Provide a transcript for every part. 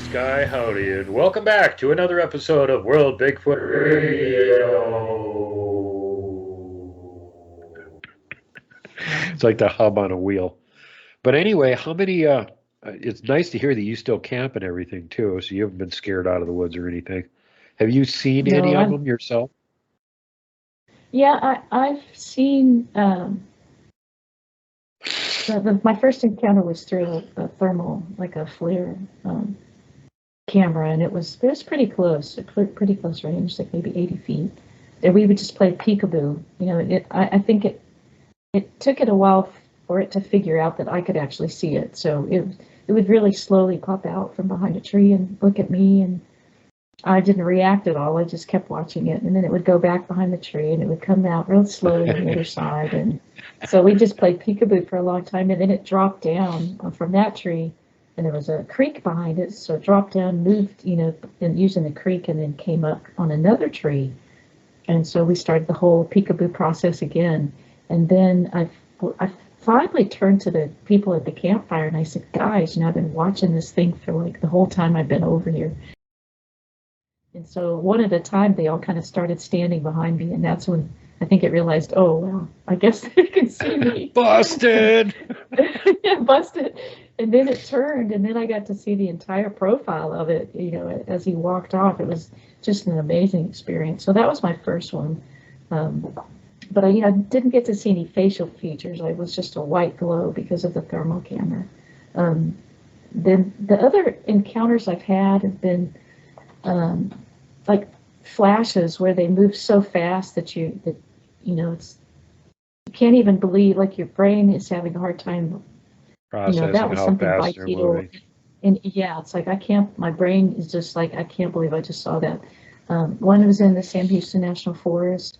Sky Howdy, and welcome back to another episode of World Bigfoot Radio. It's like the hub on a wheel. But anyway, how many, it's nice to hear that you still camp and everything too, so you haven't been scared out of the woods or anything. Have you seen any of them yourself? Yeah, I've seen, my first encounter was through a thermal, like a FLIR camera, and it was pretty close, pretty close range, like maybe 80 feet. And we would just play peekaboo. You know, I think it took it a while for it to figure out that I could actually see it. So it would really slowly pop out from behind a tree and look at me, and I didn't react at all. I just kept watching it, and then it would go back behind the tree, and it would come out real slowly on the other side. And so we just played peekaboo for a long time, and then it dropped down from that tree, and there was a creek behind it, so it dropped down, moved, and using the creek, and then came up on another tree. And so we started the whole peekaboo process again. And then I finally turned to the people at the campfire, and I said, guys, I've been watching this thing for like the whole time I've been over here. And so one at a time, they all kind of started standing behind me, and that's when I think it realized, oh, well, I guess they can see me. Busted! Yeah, busted. And then it turned, and then I got to see the entire profile of it, as he walked off. It was just an amazing experience. So that was my first one. But I didn't get to see any facial features. I was just a white glow because of the thermal camera. Then the other encounters I've had have been like flashes where they move so fast that you can't even believe, like your brain is having a hard time Processing that was how something fast they're bipedal. moving. And yeah, it's like my brain is just like, I can't believe I just saw that. One was in the Sam Houston National Forest,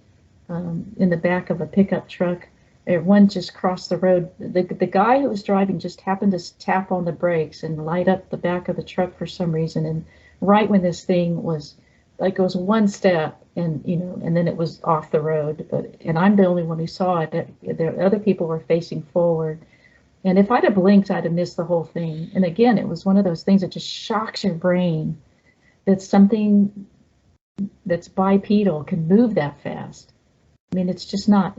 in the back of a pickup truck. One just crossed the road. The guy who was driving just happened to tap on the brakes and light up the back of the truck for some reason. And right when this thing was, like, it was one step, and and then it was off the road. And I'm the only one who saw it. The other people were facing forward. And if I'd have blinked, I'd have missed the whole thing. And again, it was one of those things that just shocks your brain, that something that's bipedal can move that fast. I mean, it's not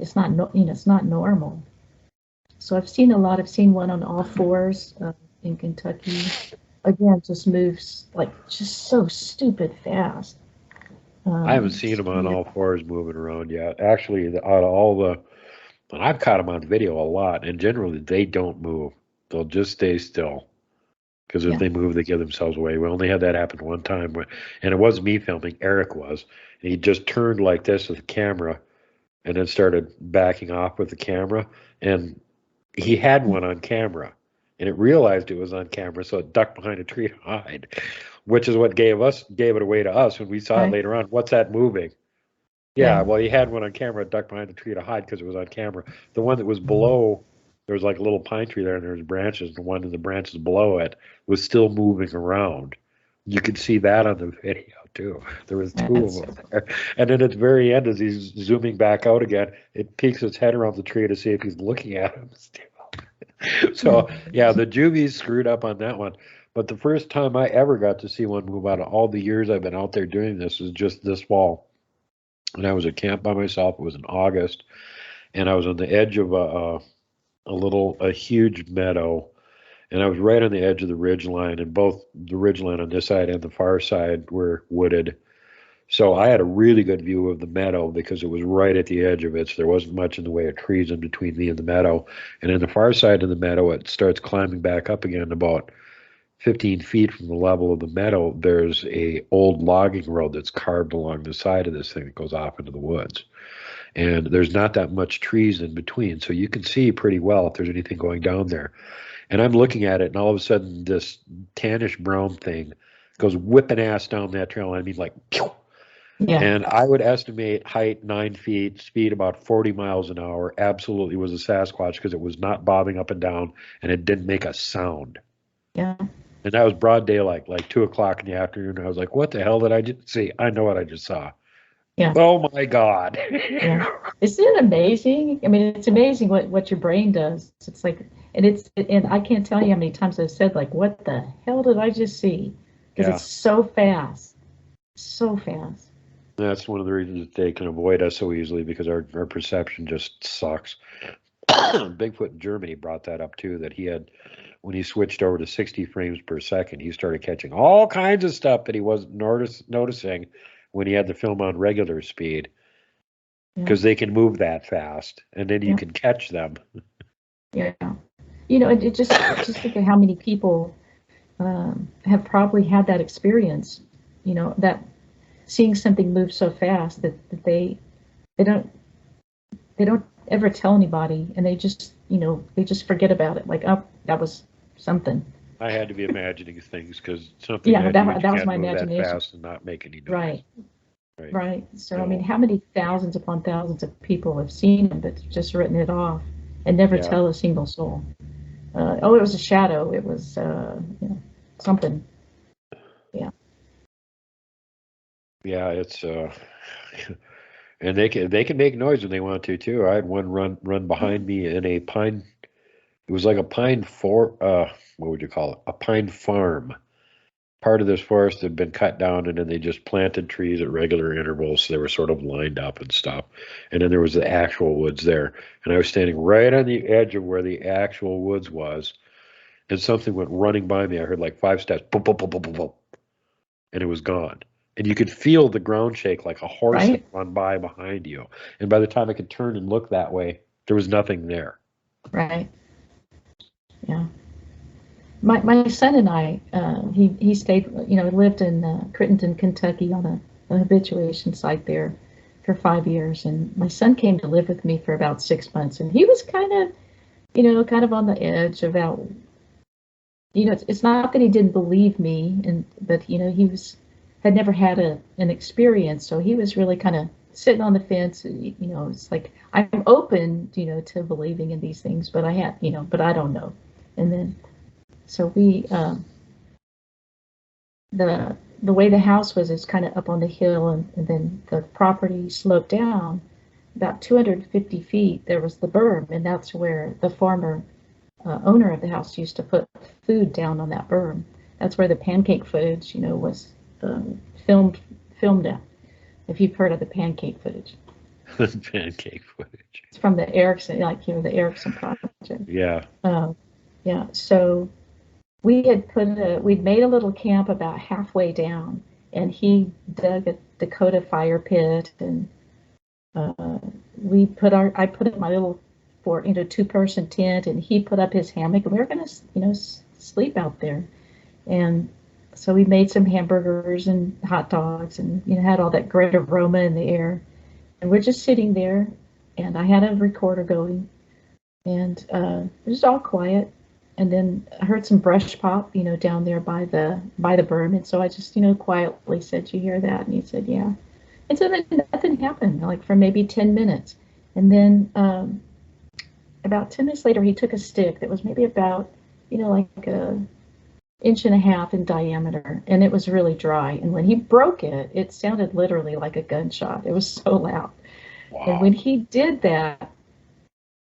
normal. So I've seen a lot. I've seen one on all fours in Kentucky. Again, just moves like just so stupid fast. I haven't seen them on all fours moving around yet. Actually, out of all the, and I've caught them on video a lot, and generally they don't move. They'll just stay still. Because if they move, they give themselves away. We only had that happen one time, and it wasn't me filming. Eric was. And he just turned like this with the camera, and then started backing off with the camera. And he had one on camera, and it realized it was on camera, so it ducked behind a tree to hide, which is what gave it away to us when we saw it later on. What's that moving? Yeah, well, he had one on camera, ducked behind a tree to hide because it was on camera. The one that was below, there was like a little pine tree there, and there was branches. The one in the branches below it was still moving around. You could see that on the video too. There was two of them there. And then at the very end, as he's zooming back out again, it peeks its head around the tree to see if he's looking at him still. So yeah, the Juvies screwed up on that one. But the first time I ever got to see one move out of all the years I've been out there doing this was just this fall. And I was at camp by myself. It was in August, and I was on the edge of a huge meadow, and I was right on the edge of the ridge line, and both the ridge line on this side and the far side were wooded. So I had a really good view of the meadow because it was right at the edge of it, so there wasn't much in the way of trees in between me and the meadow. And in the far side of the meadow, it starts climbing back up again about 15 feet from the level of the meadow. There's a old logging road that's carved along the side of this thing that goes off into the woods. And there's not that much trees in between, so you can see pretty well if there's anything going down there. And I'm looking at it, and all of a sudden this tannish brown thing goes whipping ass down that trail. I mean, like, pew! Yeah. And I would estimate height 9 feet, speed about 40 miles an hour. Absolutely was a Sasquatch because it was not bobbing up and down, and it didn't make a sound. Yeah. And that was broad daylight, like 2 o'clock in the afternoon. I was like, what the hell did I just see? I know what I just saw. Yeah. Oh my God. Yeah. Isn't it amazing? I mean, it's amazing what your brain does. It's like, and I can't tell you how many times I've said, like, what the hell did I just see? because Yeah. it's so fast, so fast. That's one of the reasons that they can avoid us so easily because our perception just sucks. Bigfoot in Germany brought that up too, that he had, when he switched over to 60 frames per second, he started catching all kinds of stuff that he wasn't noticing when he had the film on regular speed, Yeah, because they can move that fast and then you yeah, can catch them. yeah. It just think of how many people have probably had that experience. That seeing something move so fast that they don't they don't ever tell anybody, and they just forget about it. Like, oh, that was something. I had to be imagining things because something Yeah, that huge that was can't my move that imagination. fast and not make any noise. Right, Right. right. So I mean, So, how many thousands upon thousands of people have seen him but just written it off and never yeah. tell a single soul? Oh, it was a shadow. It was something. Yeah. Yeah, it's and they can make noise when they want to too. I had one run behind me in a pine. It was like a pine what would you call it? A pine farm. Part of this forest had been cut down, and then they just planted trees at regular intervals, so they were sort of lined up and stuff. And then there was the actual woods there, and I was standing right on the edge of where the actual woods was, and something went running by me. I heard like 5 steps, boom, boom, boom, boom, boom, boom, and it was gone. And you could feel the ground shake like a horse had Right. run by behind you. And by the time I could turn and look that way, there was nothing there. Right. Yeah. My son and I, he stayed, lived in Crittenden, Kentucky on a habituation site there for 5 years. And my son came to live with me for about 6 months. And he was kind of on the edge about, it's not that he didn't believe me, but, had never had an experience. So he was really kind of sitting on the fence. It's like, I'm open, to believing in these things, but but I don't know. And then, so the way the house was is kind of up on the hill, and then the property sloped down about 250 feet. There was the berm, and that's where the former owner of the house used to put food down on that berm. That's where the pancake footage, was um, filmed filmed at. If you've heard of the pancake footage, Pancake footage. it's from the Erickson, the Erickson project. Yeah. Uh, yeah, so we'd made a little camp about halfway down, and he dug a Dakota fire pit, and uh, I put up my little 2-person tent, and he put up his hammock, and we were gonna sleep out there. And so we made some hamburgers and hot dogs, and had all that great aroma in the air, and we're just sitting there, and I had a recorder going, and it was all quiet. And then I heard some brush pop, down there by the berm, and so I just, quietly said, "You hear that?" And he said, "Yeah." And so then nothing happened, like for maybe 10 minutes, and then about 10 minutes later, he took a stick that was maybe about, like a inch and a half in diameter, and it was really dry. And when he broke it, it sounded literally like a gunshot. It was so loud. And Wow. when he did that,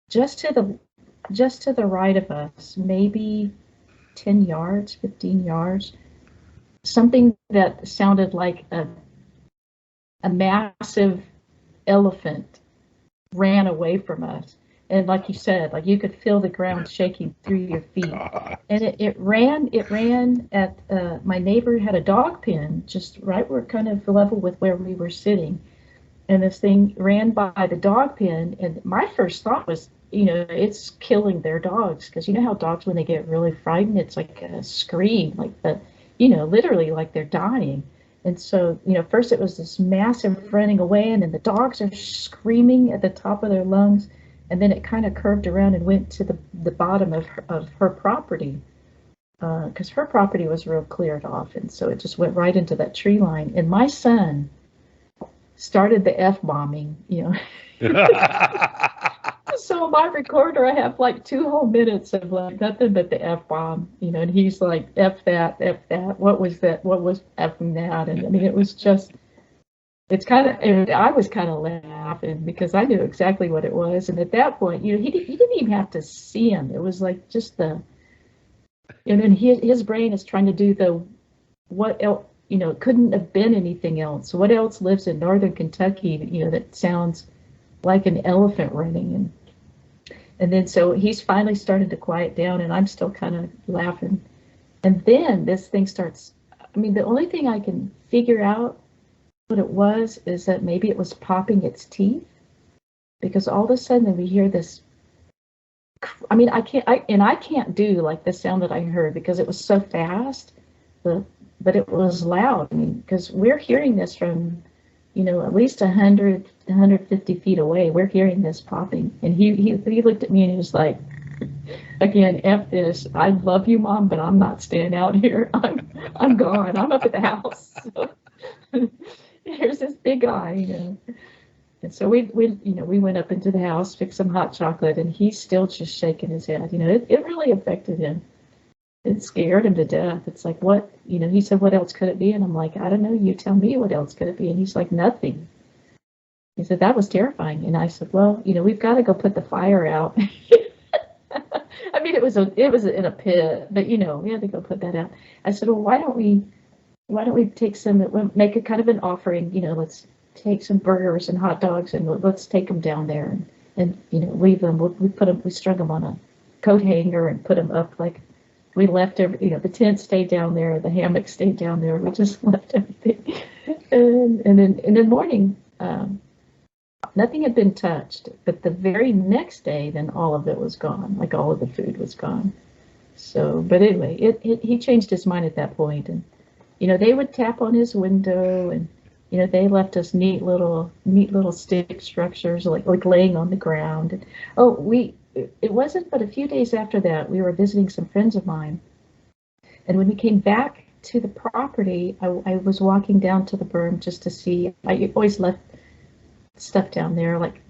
just to the right of us, maybe 10 yards, 15 yards, something that sounded like a massive elephant ran away from us. And like you said, like you could feel the ground shaking through your feet. God. And it ran at, my neighbor had a dog pen just right where kind of level with where we were sitting. And this thing ran by the dog pen. And my first thought was, it's killing their dogs. Because you know how dogs, when they get really frightened, it's like a scream, like literally like they're dying. And so, first it was this massive running away, and then the dogs are screaming at the top of their lungs. And then it kind of curved around and went to the bottom of her property, because her property was real cleared off. And so it just went right into that tree line. And my son started the F-bombing. So on my recorder, I have like 2 whole minutes of like nothing but the F-bomb, and he's like, F that, F that. What was that? What was Fing that? And I mean, it was just, I was kind of laughing because I knew exactly what it was. And at that point, he didn't even have to see him. It was like just and then his brain is trying to do what else, it couldn't have been anything else. What else lives in northern Kentucky, that sounds like an elephant running? And then so he's finally started to quiet down, and I'm still kind of laughing. And then this thing starts, I mean, the only thing I can figure out what it was is that maybe it was popping its teeth, because all of a sudden we hear this. I mean, I can't do like the sound that I heard because it was so fast, but it was loud. I mean, because we're hearing this from, at least 100, 150 feet away. We're hearing this popping, and he looked at me and he was like, again, F this. I love you, Mom, but I'm not staying out here. I'm gone. I'm up at the house. So, here's this big guy. And so we went up into the house, fixed some hot chocolate, and he's still just shaking his head. It really affected him. It scared him to death. It's like, what? He said, what else could it be? And I'm like, I don't know. You tell me, what else could it be? And he's like, nothing. He said, that was terrifying. And I said, well, we've got to go put the fire out. I mean, it was in a pit, but we had to go put that out. I said, well, why don't we take make it kind of an offering, let's take some burgers and hot dogs and let's take them down there and leave them. We strung them on a coat hanger and put them up. Like, we left the tent stayed down there, the hammock stayed down there. We just left everything. And then in the morning, nothing had been touched, but the very next day, then all of it was gone. Like, all of the food was gone. So, but anyway, he changed his mind at that point. And, they would tap on his window, and, they left us neat little stick structures, like laying on the ground. And, it wasn't but a few days after that, we were visiting some friends of mine. And when we came back to the property, I was walking down to the berm just to see. I always left stuff down there, like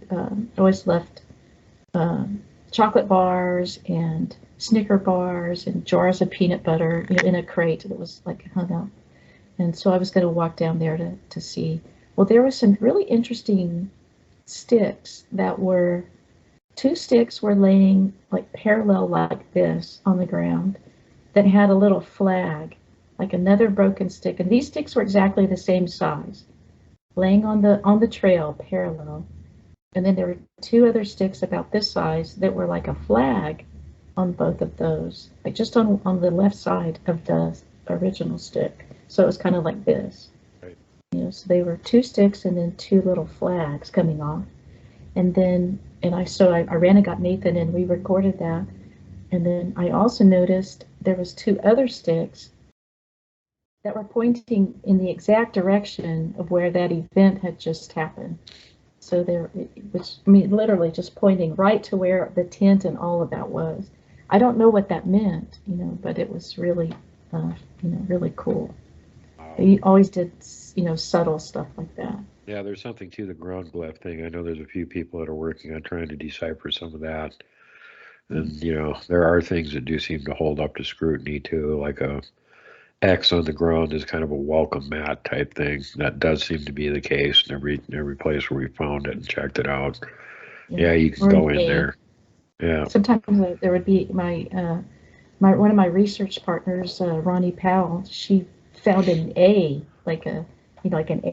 always left chocolate bars and Snicker bars and jars of peanut butter in a crate that was like hung up. And so I was going to walk down there to see. Well, there were some really interesting sticks two sticks were laying like parallel like this on the ground that had a little flag, like another broken stick. And these sticks were exactly the same size, laying on the trail parallel. And then there were two other sticks about this size that were like a flag on both of those, like just on the left side of the original stick. So it was kind of like this. Right. So they were two sticks and then two little flags coming off. And then, I ran and got Nathan, and we recorded that. And then I also noticed there was two other sticks that were pointing in the exact direction of where that event had just happened. So literally just pointing right to where the tent and all of that was. I don't know what that meant, but it was really, really cool. Wow. He always did, subtle stuff like that. Yeah, there's something to the ground glyph thing. I know there's a few people that are working on trying to decipher some of that. And, there are things that do seem to hold up to scrutiny too, like a X on the ground is kind of a welcome mat type thing. That does seem to be the case in every place where we found it and checked it out. Yeah, you can go in there. Yeah. Sometimes there would be one of my research partners, Ronnie Powell. She found an A, like an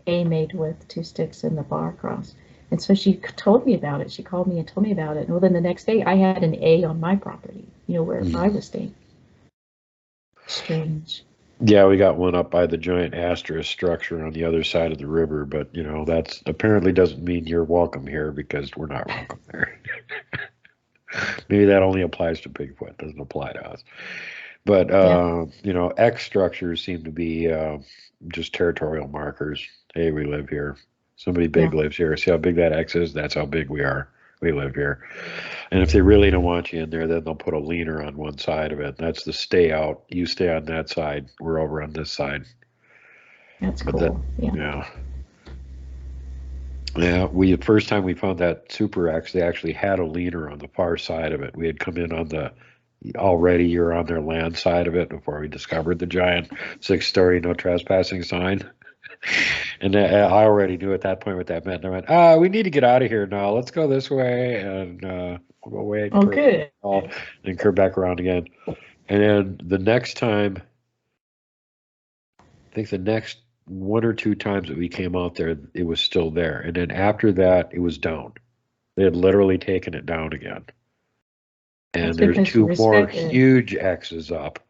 A made with two sticks in the bar across. And so she told me about it. She called me and told me about it. And well, then the next day I had an A on my property, where I was staying. Strange. Yeah, we got one up by the giant asterisk structure on the other side of the river, but that's apparently doesn't mean you're welcome here, because we're not welcome there. Maybe that only applies to Bigfoot, doesn't apply to us. But X structures seem to be just territorial markers. Hey, we live here. Somebody big lives here. See how big that X is? That's how big we are. We live here. And if they really don't want you in there, then they'll put a leaner on one side of it. That's the stay out. You stay on that side. We're over on this side. That's cool. Yeah. The first time we found that Super X, they actually had a leaner on the far side of it. We had come in on you're on their land side of it before we discovered the giant 6-story no trespassing sign. And I already knew at that point what that meant. And I went, we need to get out of here now. Let's go this way. And we'll go away. Good. And curve back around again. And then the next time think the next 1 or 2 times that we came out there, it was still there. And then after that, it was down. They had literally taken it down again. And That's there's because 2 more respect it. huge X's up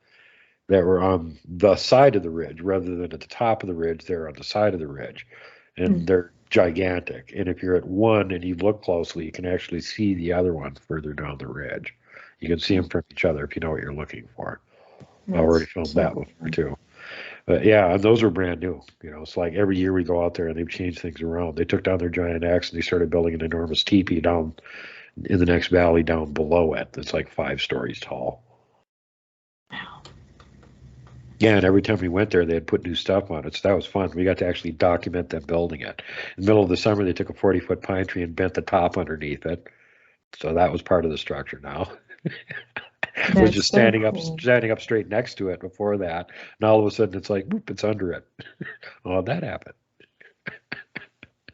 that were on the side of the ridge rather than at the top of the ridge. They're on the side of the ridge. And they're gigantic. And if you're at one and you look closely, you can actually see the other one further down the ridge. You can see them from each other if you know what you're looking for. I've already filmed that before too. But yeah, and those were brand new. You know, it's like every year we go out there and they've changed things around. They took down their giant X and they started building an enormous teepee down in the next valley down below it. That's like 5 stories tall. Wow. Yeah, and every time we went there, they had put new stuff on it, so that was fun. We got to actually document them building it. In the middle of the summer, they took a 40-foot pine tree and bent the top underneath it, so that was part of the structure now. It was just standing up straight next to it before that, and all of a sudden it's like, whoop, it's under it. Oh, that happened.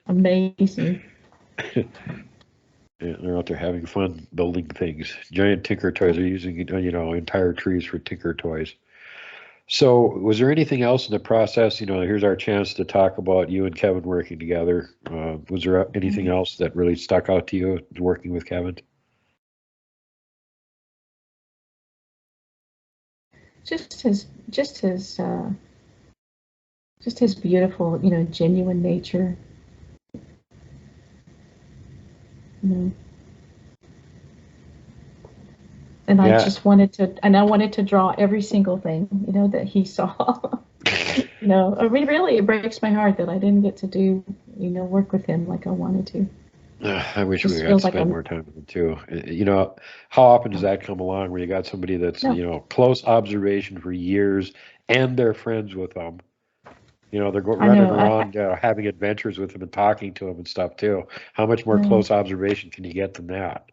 Amazing. Yeah, they're out there having fun building things. Giant tinker toys are using, entire trees for tinker toys. So was there anything else in the process? Here's our chance to talk about you and Kevin working together. Was there anything else that really stuck out to you working with Kevin? Just his beautiful, genuine nature. And I just wanted to draw every single thing, that he saw. It breaks my heart that I didn't get to do, work with him like I wanted to. I wish we got to spend more time with him too. How often does that come along where you got somebody that's, close observation for years and they're friends with them? They're running around having adventures with him and talking to him and stuff too. How much more close observation can you get than that?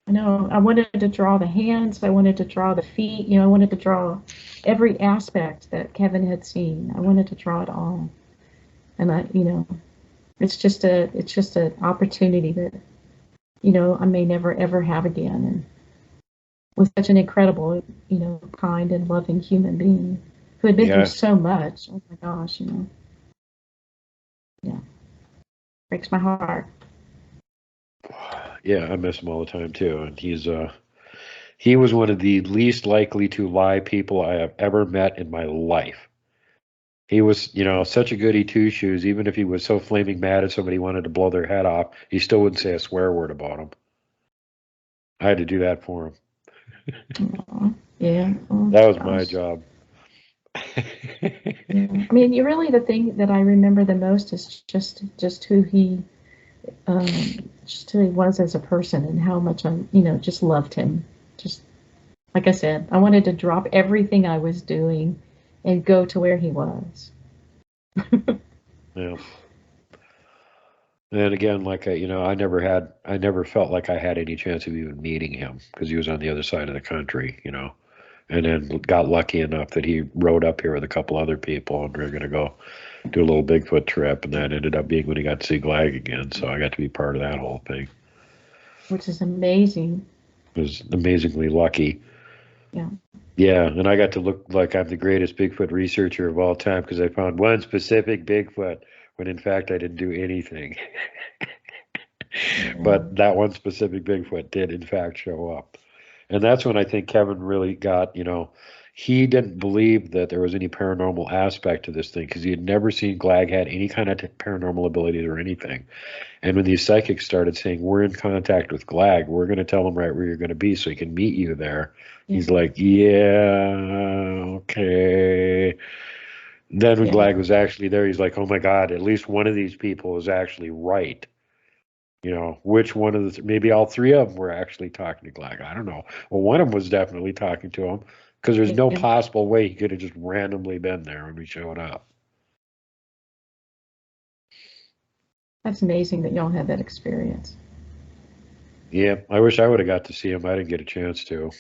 I know. I wanted to draw the hands. I wanted to draw the feet. I wanted to draw every aspect that Kevin had seen. I wanted to draw it all. And it's just an opportunity that, I may never ever have again. And with such an incredible, kind and loving human being who had been through so much. Oh my gosh, Yeah. Breaks my heart. Yeah, I miss him all the time too, and he was one of the least likely to lie people I have ever met in my life. He was, such a goody two-shoes. Even if he was so flaming mad at somebody wanted to blow their head off, he still wouldn't say a swear word about him. I had to do that for him. Yeah. Oh, that was my job. Yeah. I mean, the thing that I remember the most is just who he was as a person and how much I, just loved him. Just like I said, I wanted to drop everything I was doing and go to where he was. Yeah. And again, like I never felt like I had any chance of even meeting him because he was on the other side of the country, and then got lucky enough that he rode up here with a couple other people and we were going to go do a little Bigfoot trip, and that ended up being when he got to see GLAGG again. So I got to be part of that whole thing. Which is amazing. It was amazingly lucky. Yeah. Yeah, and I got to look like I'm the greatest Bigfoot researcher of all time because I found one specific Bigfoot when in fact I didn't do anything. But that one specific Bigfoot did in fact show up. And that's when I think Kevin really got, he didn't believe that there was any paranormal aspect to this thing because he had never seen GLAGG had any kind of paranormal abilities or anything. And when these psychics started saying, we're in contact with GLAGG, we're going to tell him right where you're going to be so he can meet you there. Yeah. He's like, yeah, okay. Then when GLAGG was actually there, he's like, oh my God, at least one of these people is actually right. Which one of the, maybe all 3 of them were actually talking to GLAGG. I don't know. Well, one of them was definitely talking to him because there's no possible way he could have just randomly been there when we showed up. That's amazing that y'all had that experience. Yeah, I wish I would have got to see him. I didn't get a chance to.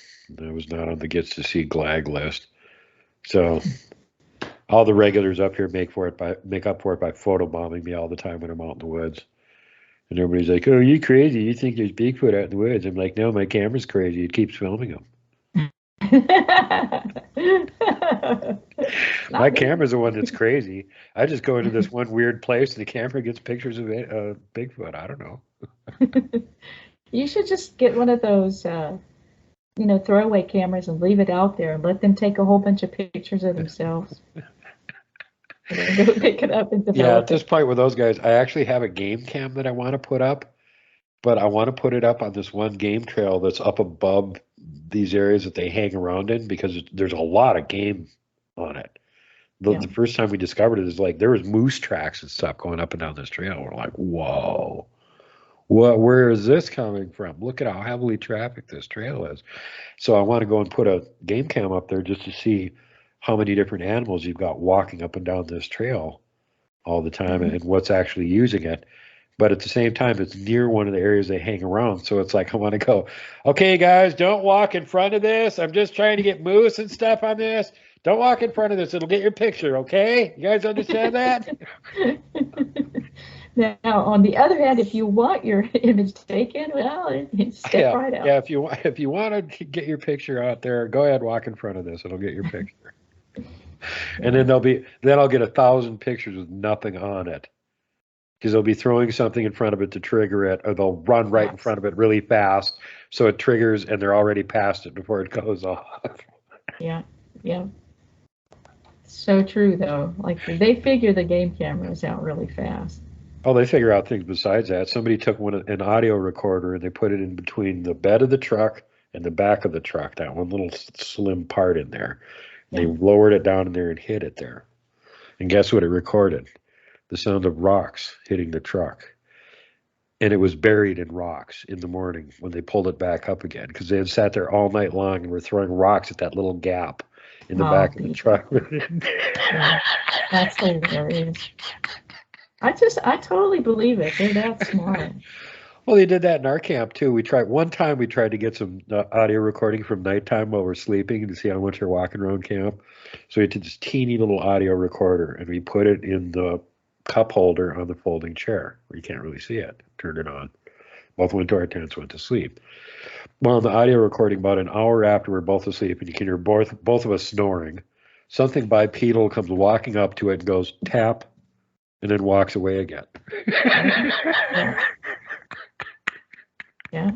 I was not on the gets to see GLAGG list. So all the regulars up here make up for it by photobombing me all the time when I'm out in the woods. And everybody's like, oh, you crazy. You think there's Bigfoot out in the woods. I'm like, no, my camera's crazy. It keeps filming them. My camera's the one that's crazy. I just go into this one weird place and the camera gets pictures of Bigfoot. I don't know. You should just get one of those, throwaway cameras and leave it out there and let them take a whole bunch of pictures of themselves. And then go pick it up and develop Yeah, at this point with those guys, I actually have a game cam that I want to put up, but I want to put it up on this one game trail that's up above these areas that they hang around in because there's a lot of game on it. The first time we discovered it is like there was moose tracks and stuff going up and down this trail. We're like, whoa, where is this coming from? Look at how heavily trafficked this trail is. So I want to go and put a game cam up there just to see how many different animals you've got walking up and down this trail all the time and what's actually using it. But at the same time, it's near one of the areas they hang around. So it's like, I want to go, okay, guys, don't walk in front of this. I'm just trying to get moose and stuff on this. Don't walk in front of this. It'll get your picture, okay? You guys understand that? Now, on the other hand, if you want your image taken, well, step right out. Yeah, if you want to get your picture out there, go ahead, walk in front of this. It'll get your picture. And then I'll get 1,000 pictures with nothing on it. Because they'll be throwing something in front of it to trigger it, or they'll run right in front of it really fast, so it triggers, and they're already past it before it goes off. Yeah. So true, though. Like, they figure the game cameras out really fast. Oh, they figure out things besides that. Somebody took an audio recorder, and they put it in between the bed of the truck and the back of the truck, that one little slim part in there. They lowered it down in there and hid it there. And guess what it recorded? The sound of rocks hitting the truck. And it was buried in rocks in the morning when they pulled it back up again, because they had sat there all night long and were throwing rocks at that little gap in the back of the truck. Yeah, that's hilarious. I totally believe it. They're that smart. Well, they did that in our camp too. One time we tried to get some audio recording from nighttime while we're sleeping to see how much they're walking around camp. So we did this teeny little audio recorder and we put it in the cup holder on the folding chair where you can't really see it. Turned it on. Both went to our tents, went to sleep. Well, in the audio recording, about an hour after we're both asleep, and you can hear both of us snoring, something bipedal comes walking up to it and goes tap, and then walks away again. Yeah,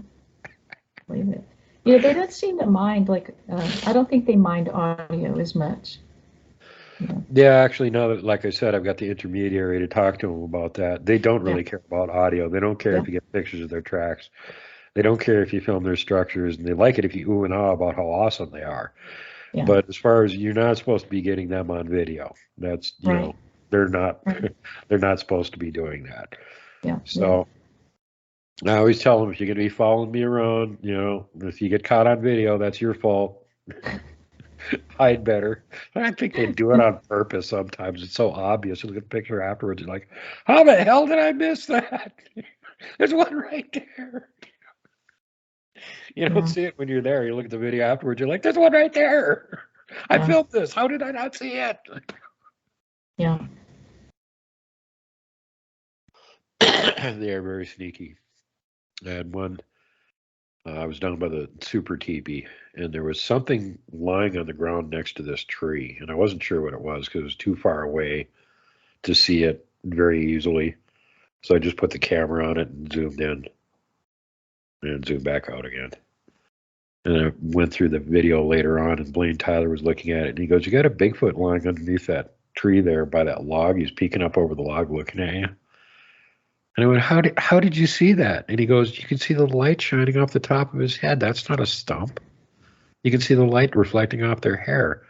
believe it. They don't seem to mind, I don't think they mind audio as much. Yeah, actually, now that, like I said, I've got the intermediary to talk to them about that. They don't really care about audio. They don't care if you get pictures of their tracks. They don't care if you film their structures, and they like it if you ooh and ah about how awesome they are. Yeah. But as far as, you're not supposed to be getting them on video. That's, they're not they're not supposed to be doing that. Yeah. So I always tell them, if you're going to be following me around, if you get caught on video, that's your fault. Hide better. I think they do it on purpose sometimes. It's so obvious. You look at the picture afterwards, you're like, how the hell did I miss that? There's one right there. You don't see it when you're there. You look at the video afterwards, you're like, there's one right there. I filmed this. How did I not see it? Yeah. They are very sneaky. I had one. I was down by the super teepee, and there was something lying on the ground next to this tree, and I wasn't sure what it was because it was too far away to see it very easily. So I just put the camera on it and zoomed in and zoomed back out again. And I went through the video later on, and Blaine Tyler was looking at it, and he goes, you got a Bigfoot lying underneath that tree there by that log. He's peeking up over the log looking at you. And I went, how did you see that? And he goes, you can see the light shining off the top of his head. That's not a stump. You can see the light reflecting off their hair.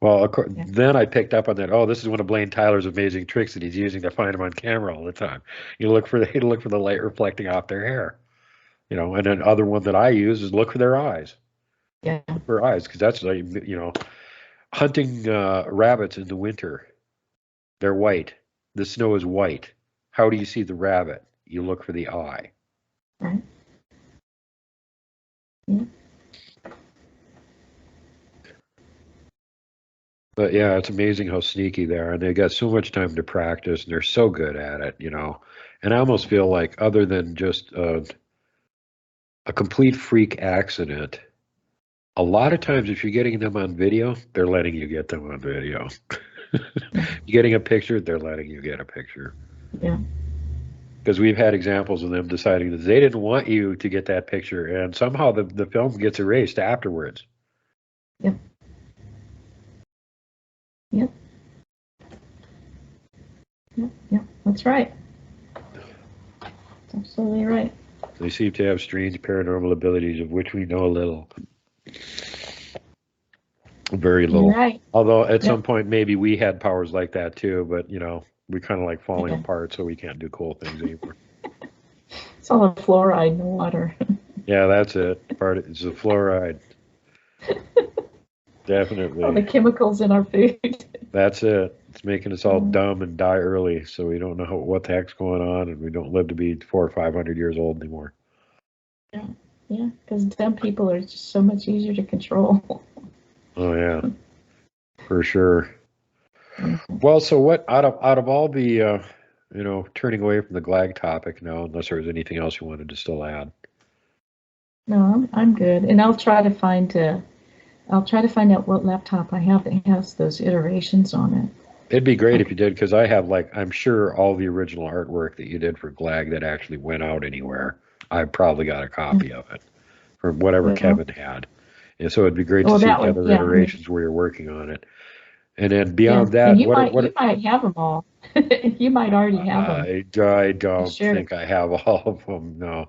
Well, of course, then I picked up on that. Oh, this is one of Blaine Tyler's amazing tricks that he's using to find them on camera all the time. You look for the light reflecting off their hair. And then other one that I use is look for their eyes. Yeah. Look for eyes, because that's, hunting rabbits in the winter. They're white. The snow is white. How do you see the rabbit? You look for the eye. Right. Yeah. But yeah, it's amazing how sneaky they are, and they got so much time to practice, and they're so good at it, And I almost feel like, other than just a complete freak accident, a lot of times if you're getting them on video, they're letting you get them on video. Yeah. You're getting a picture, they're letting you get a picture. Yeah. Because we've had examples of them deciding that they didn't want you to get that picture, and somehow the film gets erased afterwards. Yep. Yep. Yep. Yep. That's right. That's absolutely right. They seem to have strange paranormal abilities of which we know little. Very little. You're right. Although at Yep. some point maybe we had powers like that too, but we kind of like falling Yeah. apart, so we can't do cool things anymore. It's all the fluoride in the water. Yeah, that's it. It's the fluoride. Definitely. All the chemicals in our food. That's it. It's making us all dumb and die early, so we don't know what the heck's going on, and we don't live to be 400 or 500 years old anymore. Yeah, yeah, because dumb people are just so much easier to control. Oh yeah, for sure. Well, so what out of all the turning away from the GLAGG topic now, unless there was anything else you wanted to still add? No, I'm good, and I'll try to find out what laptop I have that has those iterations on it. It'd be great if you did, because I have I'm sure all the original artwork that you did for GLAGG that actually went out anywhere. I probably got a copy of it from whatever Kevin had, and so it'd be great to see the other iterations where you're working on it. And then beyond that, and you might have them all. You might already have them. I don't think I have all of them. No,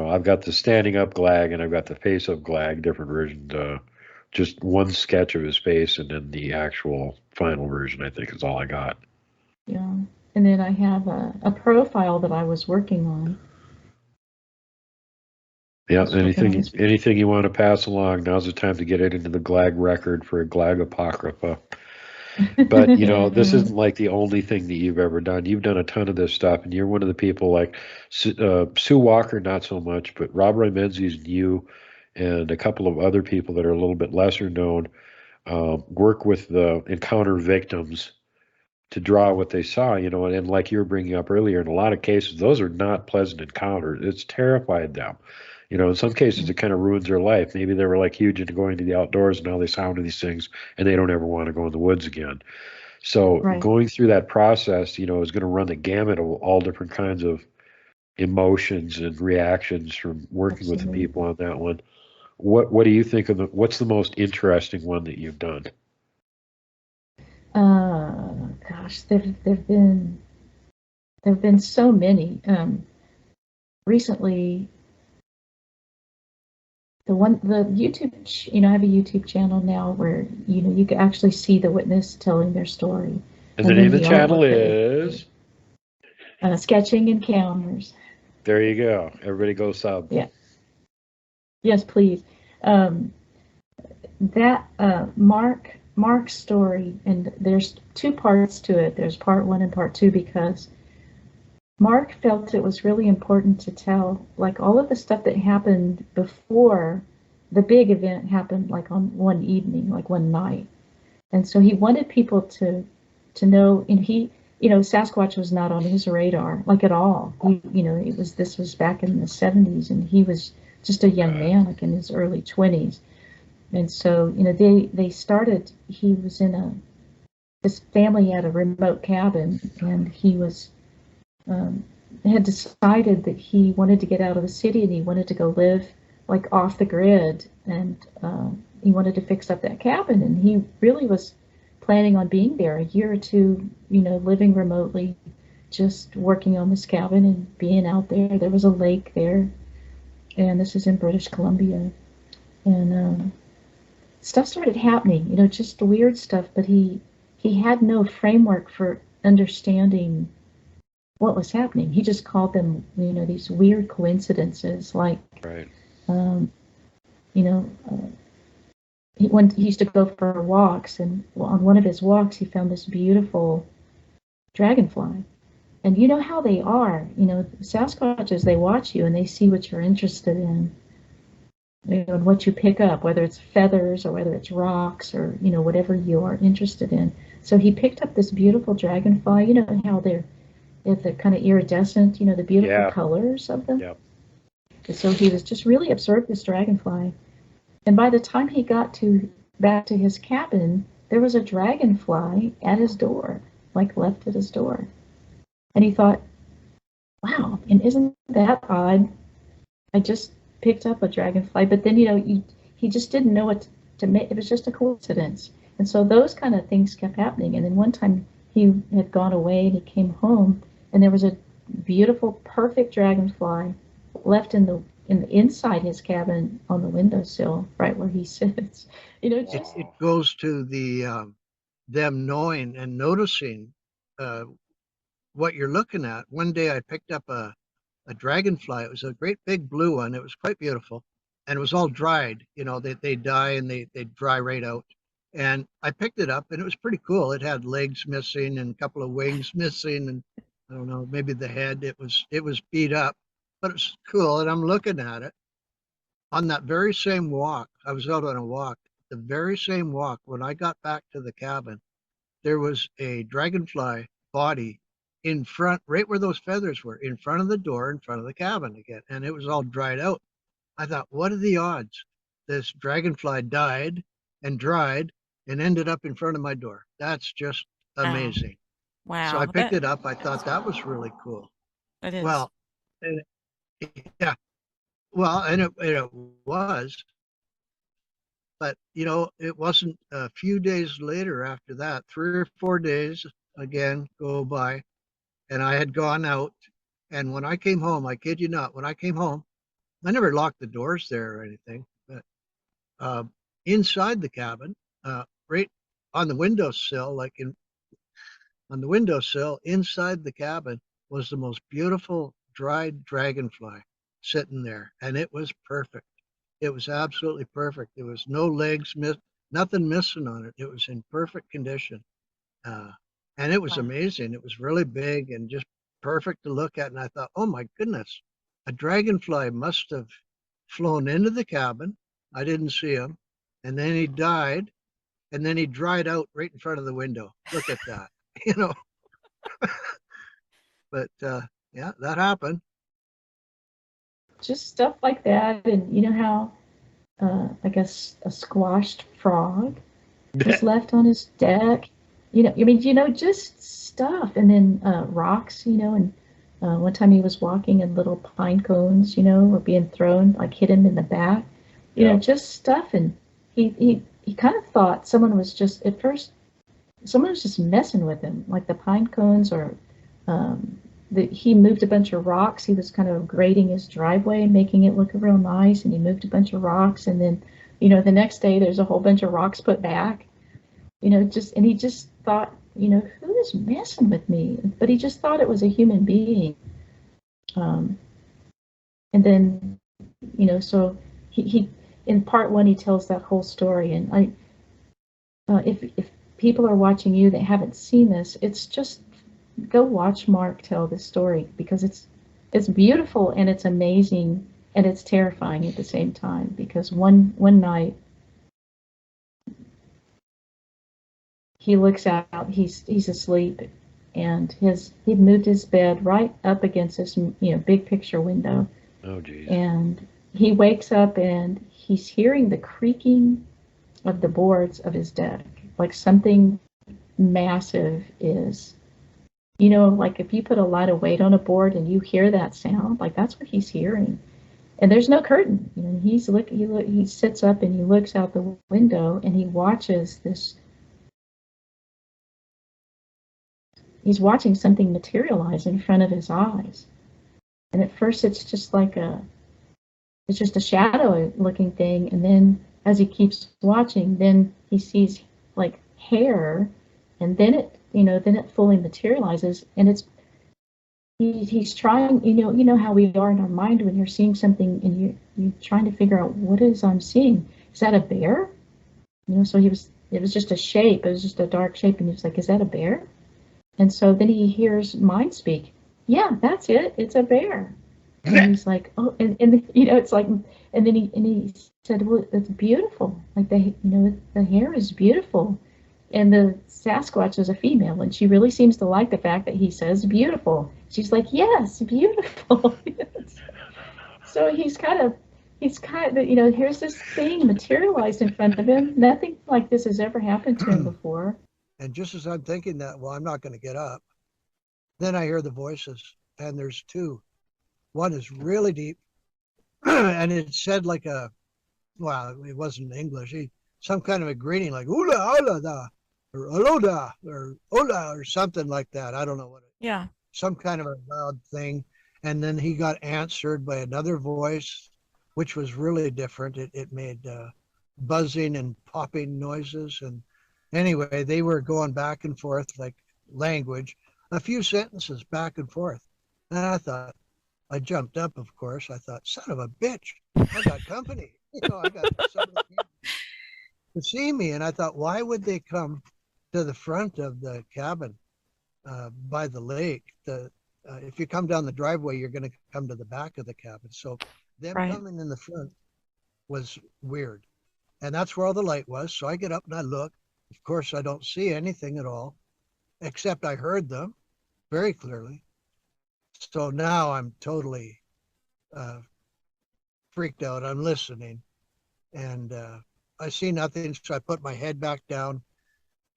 I've got the standing up GLAGG and I've got the face up GLAGG, different versions. Just one sketch of his face, and then the actual final version, I think, is all I got. Yeah, and then I have a profile that I was working on. Yeah, anything you want to pass along, now's the time to get it into the GLAGG record for a GLAGG Apocrypha. But, this isn't like the only thing that you've ever done. You've done a ton of this stuff, and you're one of the people like Sue Walker, not so much, but Rob Roy Menzies and you and a couple of other people that are a little bit lesser known work with the encounter victims to draw what they saw, and like you were bringing up earlier, in a lot of cases, those are not pleasant encounters. It's terrified them. In some cases, it kind of ruins their life. Maybe they were huge into going to the outdoors, and now they sound these things, and they don't ever want to go in the woods again. So going through that process, is going to run the gamut of all different kinds of emotions and reactions from working with the people on that one. What do you think of what's the most interesting one that you've done? Gosh, there've been so many. Recently, the YouTube, I have a YouTube channel now where you can actually see the witness telling their story. And the name of the channel is Sketching Encounters. There you go. Everybody go sub. Yeah. Yes, please. Mark's story, and there's two parts to it. There's part 1 and part 2, because Mark felt it was really important to tell all of the stuff that happened before the big event happened, on one evening, one night. And so he wanted people to know, and Sasquatch was not on his radar, at all. This was back in the 70s, and he was just a young man, in his early 20s. And so, they started, he was in this family had a remote cabin, and he was, had decided that he wanted to get out of the city, and he wanted to go live off the grid, and he wanted to fix up that cabin, and he really was planning on being there a year or two, living remotely, just working on this cabin and being out there. There was a lake there, and this is in British Columbia, and stuff started happening, just weird stuff, but he had no framework for understanding what was happening. He just called them, these weird coincidences, right. He used to go for walks, and on one of his walks, he found this beautiful dragonfly. And you know how they are, Sasquatches, they watch you and they see what you're interested in, and what you pick up, whether it's feathers or whether it's rocks or, whatever you are interested in. So he picked up this beautiful dragonfly, how they're kind of iridescent, the beautiful colors of them. Yep. So he was just really observed this dragonfly. And by the time he got back to his cabin, there was a dragonfly at his door, like left at his door. And he thought, wow, and isn't that odd? I just picked up a dragonfly, but then, he just didn't know what to make. It was just a coincidence. And so those kind of things kept happening. And then one time he had gone away and he came home, and there was a beautiful, perfect dragonfly left inside his cabin on the windowsill, right where he sits. It goes to the them knowing and noticing what you're looking at. One day I picked up a dragonfly. It was a great big blue one. It was quite beautiful, and it was all dried. They die and they dry right out. And I picked it up, and it was pretty cool. It had legs missing and a couple of wings missing, and I don't know, maybe the head. It was beat up, but it was cool. And I'm looking at it on that very same walk. I was out on a walk. The very same walk, when I got back to the cabin, there was a dragonfly body in front, right where those feathers were, in front of the door, in front of the cabin again. And it was all dried out. I thought, what are the odds? This dragonfly died and dried and ended up in front of my door. That's just amazing. Wow. So I picked it up. I thought that was really cool. It is. Well, yeah. Well, and it was. But, it wasn't a few days later after that, 3 or 4 days again go by, and I had gone out. And when I came home, I kid you not, when I came home, I never locked the doors there or anything, but inside the cabin, right on the windowsill, on the windowsill inside the cabin was the most beautiful dried dragonfly sitting there, and it was perfect. It was absolutely perfect. There was no legs, nothing missing on it. It was in perfect condition. And it was amazing. It was really big and just perfect to look at. And I thought, oh my goodness, a dragonfly must have flown into the cabin. I didn't see him. And then he died. And then he dried out right in front of the window. Look at that, But yeah, that happened. Just stuff like that. And you know how like a squashed frog was left on his deck, just stuff. And then rocks, and one time he was walking and little pine cones, were being thrown, like hit him in the back, just stuff. And he kind of thought someone was just messing with him, like the pine cones, or he moved a bunch of rocks. He was kind of grading his driveway, making it look real nice, and he moved a bunch of rocks. And then, the next day there's a whole bunch of rocks put back, and he just thought, who is messing with me? But he just thought it was a human being. And then, so he in part one, he tells that whole story. And if people are watching you that haven't seen this, it's just, go watch Mark tell this story, because it's beautiful and it's amazing and it's terrifying at the same time. Because one night he looks out, he's asleep, and he'd moved his bed right up against this big picture window. Oh geez. And he wakes up and he's hearing the creaking of the boards of his deck, like something massive is. Like if you put a lot of weight on a board and you hear that sound, like that's what he's hearing. And there's no curtain. He sits up and he looks out the window and he watches this. He's watching something materialize in front of his eyes. And at first it's just a shadow looking thing. And then as he keeps watching, then he sees like hair, and then it fully materializes, and he's trying, how we are in our mind when you're seeing something and you're trying to figure out, what is I'm seeing? Is that a bear? So it was just a shape. It was just a dark shape, and he was like, is that a bear? And so then he hears mind speak. Yeah, that's it. It's a bear. And he's like, oh, and it's like, and then he said, well, it's beautiful. Like the hair is beautiful. And the Sasquatch is a female, and she really seems to like the fact that he says beautiful. She's like, yes, beautiful. So he's kind of he's kind of, here's this thing materialized in front of him. Nothing like this has ever happened to him before. And just as I'm thinking that, well, I'm not going to get up, then I hear the voices, and there's two. One is really deep, and it said like well, it wasn't English. Some kind of a greeting like "Ula hola da," or "Aloda," or "Hola," or something like that. I don't know what Yeah. some kind of a loud thing. And then he got answered by another voice, which was really different. It made buzzing and popping noises. And anyway, they were going back and forth like language, a few sentences back and forth. And I jumped up, of course. I thought, son of a bitch, I got company. I got somebody to see me. And I thought, why would they come to the front of the cabin by the lake? If you come down the driveway, you're going to come to the back of the cabin. So them Right. coming in the front was weird. And that's where all the light was. So I get up and I look. Of course, I don't see anything at all, except I heard them very clearly. So now I'm totally freaked out. I'm listening, and I see nothing. So I put my head back down,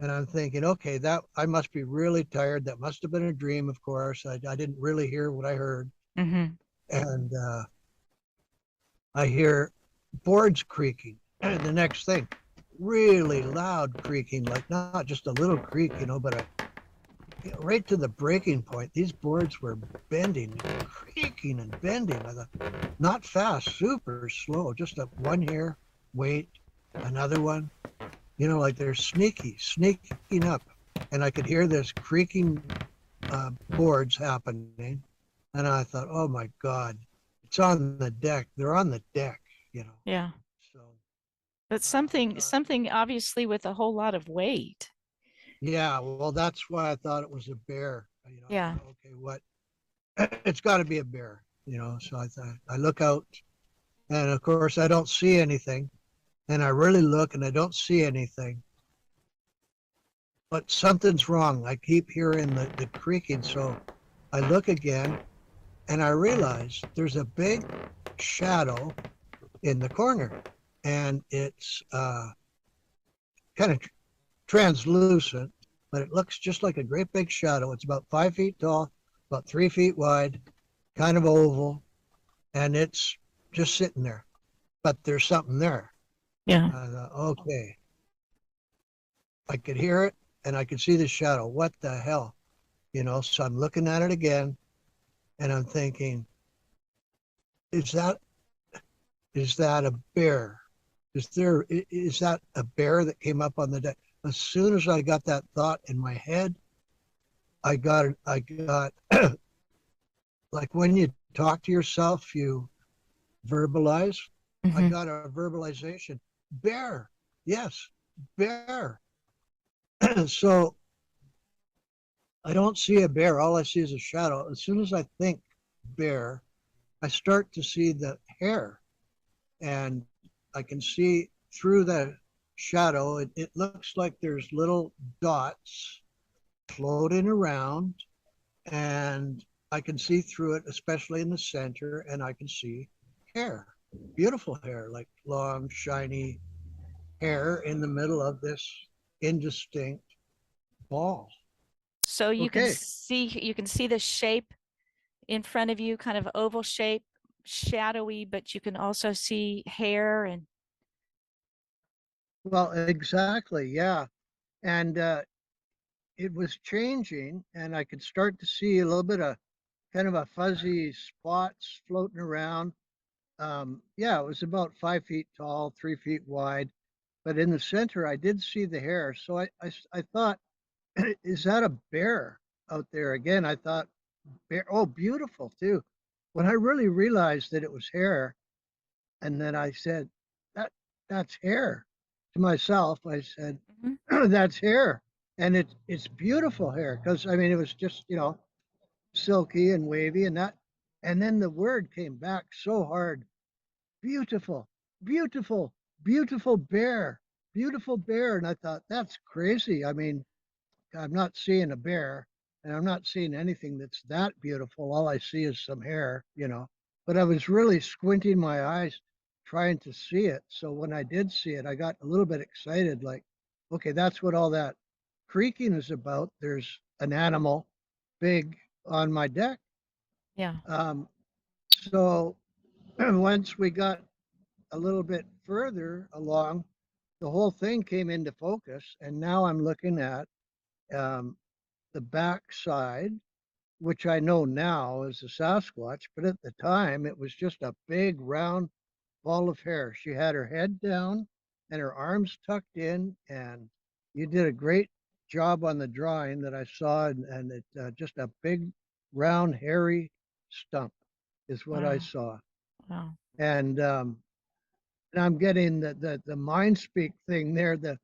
and I'm thinking, okay, that I must be really tired. That must have been a dream, of course. I didn't really hear what I heard. Mm-hmm. And I hear boards creaking. And the next thing, really loud creaking, like not just a little creak, but right to the breaking point. These boards were bending, creaking and bending. I thought, not fast, super slow, just up one here, wait, another one. Like they're sneaking up. And I could hear this creaking boards happening. And I thought, oh my God, it's on the deck. They're on the deck, Yeah. So, But something obviously with a whole lot of weight. yeah, well, that's why I thought it was a bear. Yeah. Okay, what? It's got to be a bear, So I look out, and of course I don't see anything, and I really look, and I don't see anything. But something's wrong. I keep hearing the creaking, so I look again, and I realize there's a big shadow in the corner, and it's kind of translucent, but it looks just like a great big shadow. It's about 5 feet tall, about 3 feet wide, kind of oval, and it's just sitting there. But there's something there. Yeah. I thought, okay. I could hear it, and I could see the shadow. What the hell? So I'm looking at it again, and I'm thinking, is that a bear? Is that a bear that came up on the deck? As soon as I got that thought in my head, I got like when you talk to yourself, you verbalize. I Mm-hmm. got a verbalization. Bear. Yes, bear. So I don't see a bear. All I see is a shadow. As soon as I think bear, I start to see the hair, and I can see through the shadow. It looks like there's little dots floating around, and I can see through it, especially in the center, and I can see hair, beautiful hair, like long, shiny hair in the middle of this indistinct ball. So you Okay. can see the shape in front of you, kind of oval shape, shadowy, but you can also see hair and Well, exactly, yeah. And it was changing, and I could start to see a little bit of kind of a fuzzy spots floating around. Yeah, it was about 5 feet tall, 3 feet wide, but in the center, I did see the hair. So I thought, is that a bear out there? Again, I thought, bear, oh, beautiful too. When I really realized that it was hair, and then I said, that's hair to myself. I said, Mhm. that's hair. And it's beautiful hair because I mean, it was just, silky and wavy and that. And then the word came back so hard, beautiful, beautiful, beautiful bear. And I thought, that's crazy. I mean, I'm not seeing a bear and I'm not seeing anything that's that beautiful. All I see is some hair, But I was really squinting my eyes trying to see it. So when I did see it, I got a little bit excited, like, okay, that's what all that creaking is about. There's an animal big on my deck. Yeah. So once we got a little bit further along, the whole thing came into focus, and now I'm looking at the back side, which I know now is a Sasquatch, but at the time it was just a big round ball of hair. She had her head down and her arms tucked in, and you did a great job on the drawing that I saw, and it just a big round hairy stump is what I Wow. saw. Wow. And I'm getting the mind speak thing there, the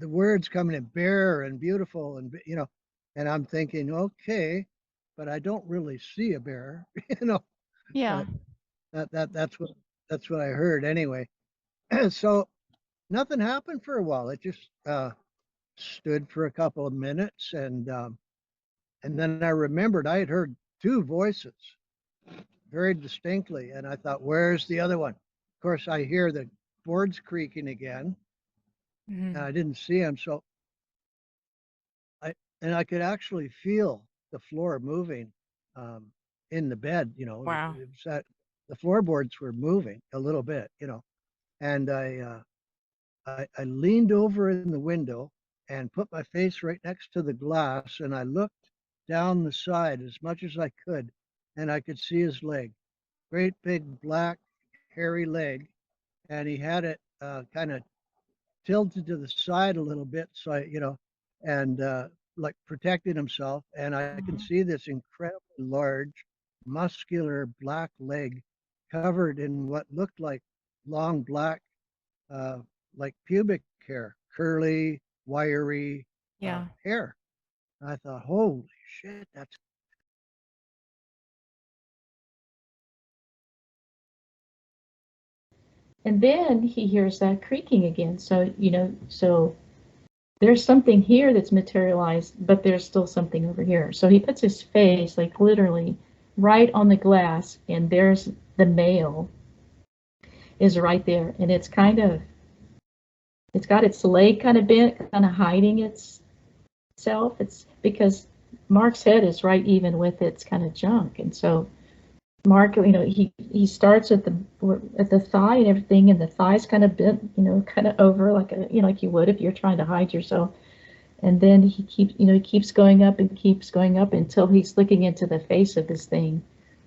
words coming in bear and beautiful, and you know, and I'm thinking, okay, but I don't really see a bear, you know, Yeah. but that's what I heard anyway. So nothing happened for a while. It just stood for a couple of minutes, and then I remembered I had heard two voices very distinctly, and I thought, where's the other one? Of course, I hear the boards creaking again, and Mhm. I didn't see him. So I could actually feel the floor moving in the bed. You know, Wow. it was that the floorboards were moving a little bit. You know, and I leaned over in the window and put my face right next to the glass, and I looked down the side as much as I could, and I could see his leg, great big black hairy leg, and he had it kind of tilted to the side a little bit, so I, you know, and like protecting himself. And I can Mhm. see this incredibly large, muscular black leg covered in what looked like long black, uh, like pubic hair, curly, wiry Yeah. hair. I thought, holy shit, that's And then he hears that creaking again. So, so there's something here that's materialized, but there's still something over here. So he puts his face, like literally, right on the glass, and there's the male is right there. And it's got its leg kind of bent, kind of hiding itself. It's because Mark's head is right even with its kind of junk. And so Mark, he starts at the thigh and everything, and the thigh's kind of bent, kind of over like like you would if you're trying to hide yourself. And then he keeps going up and keeps going up until he's looking into the face of this thing.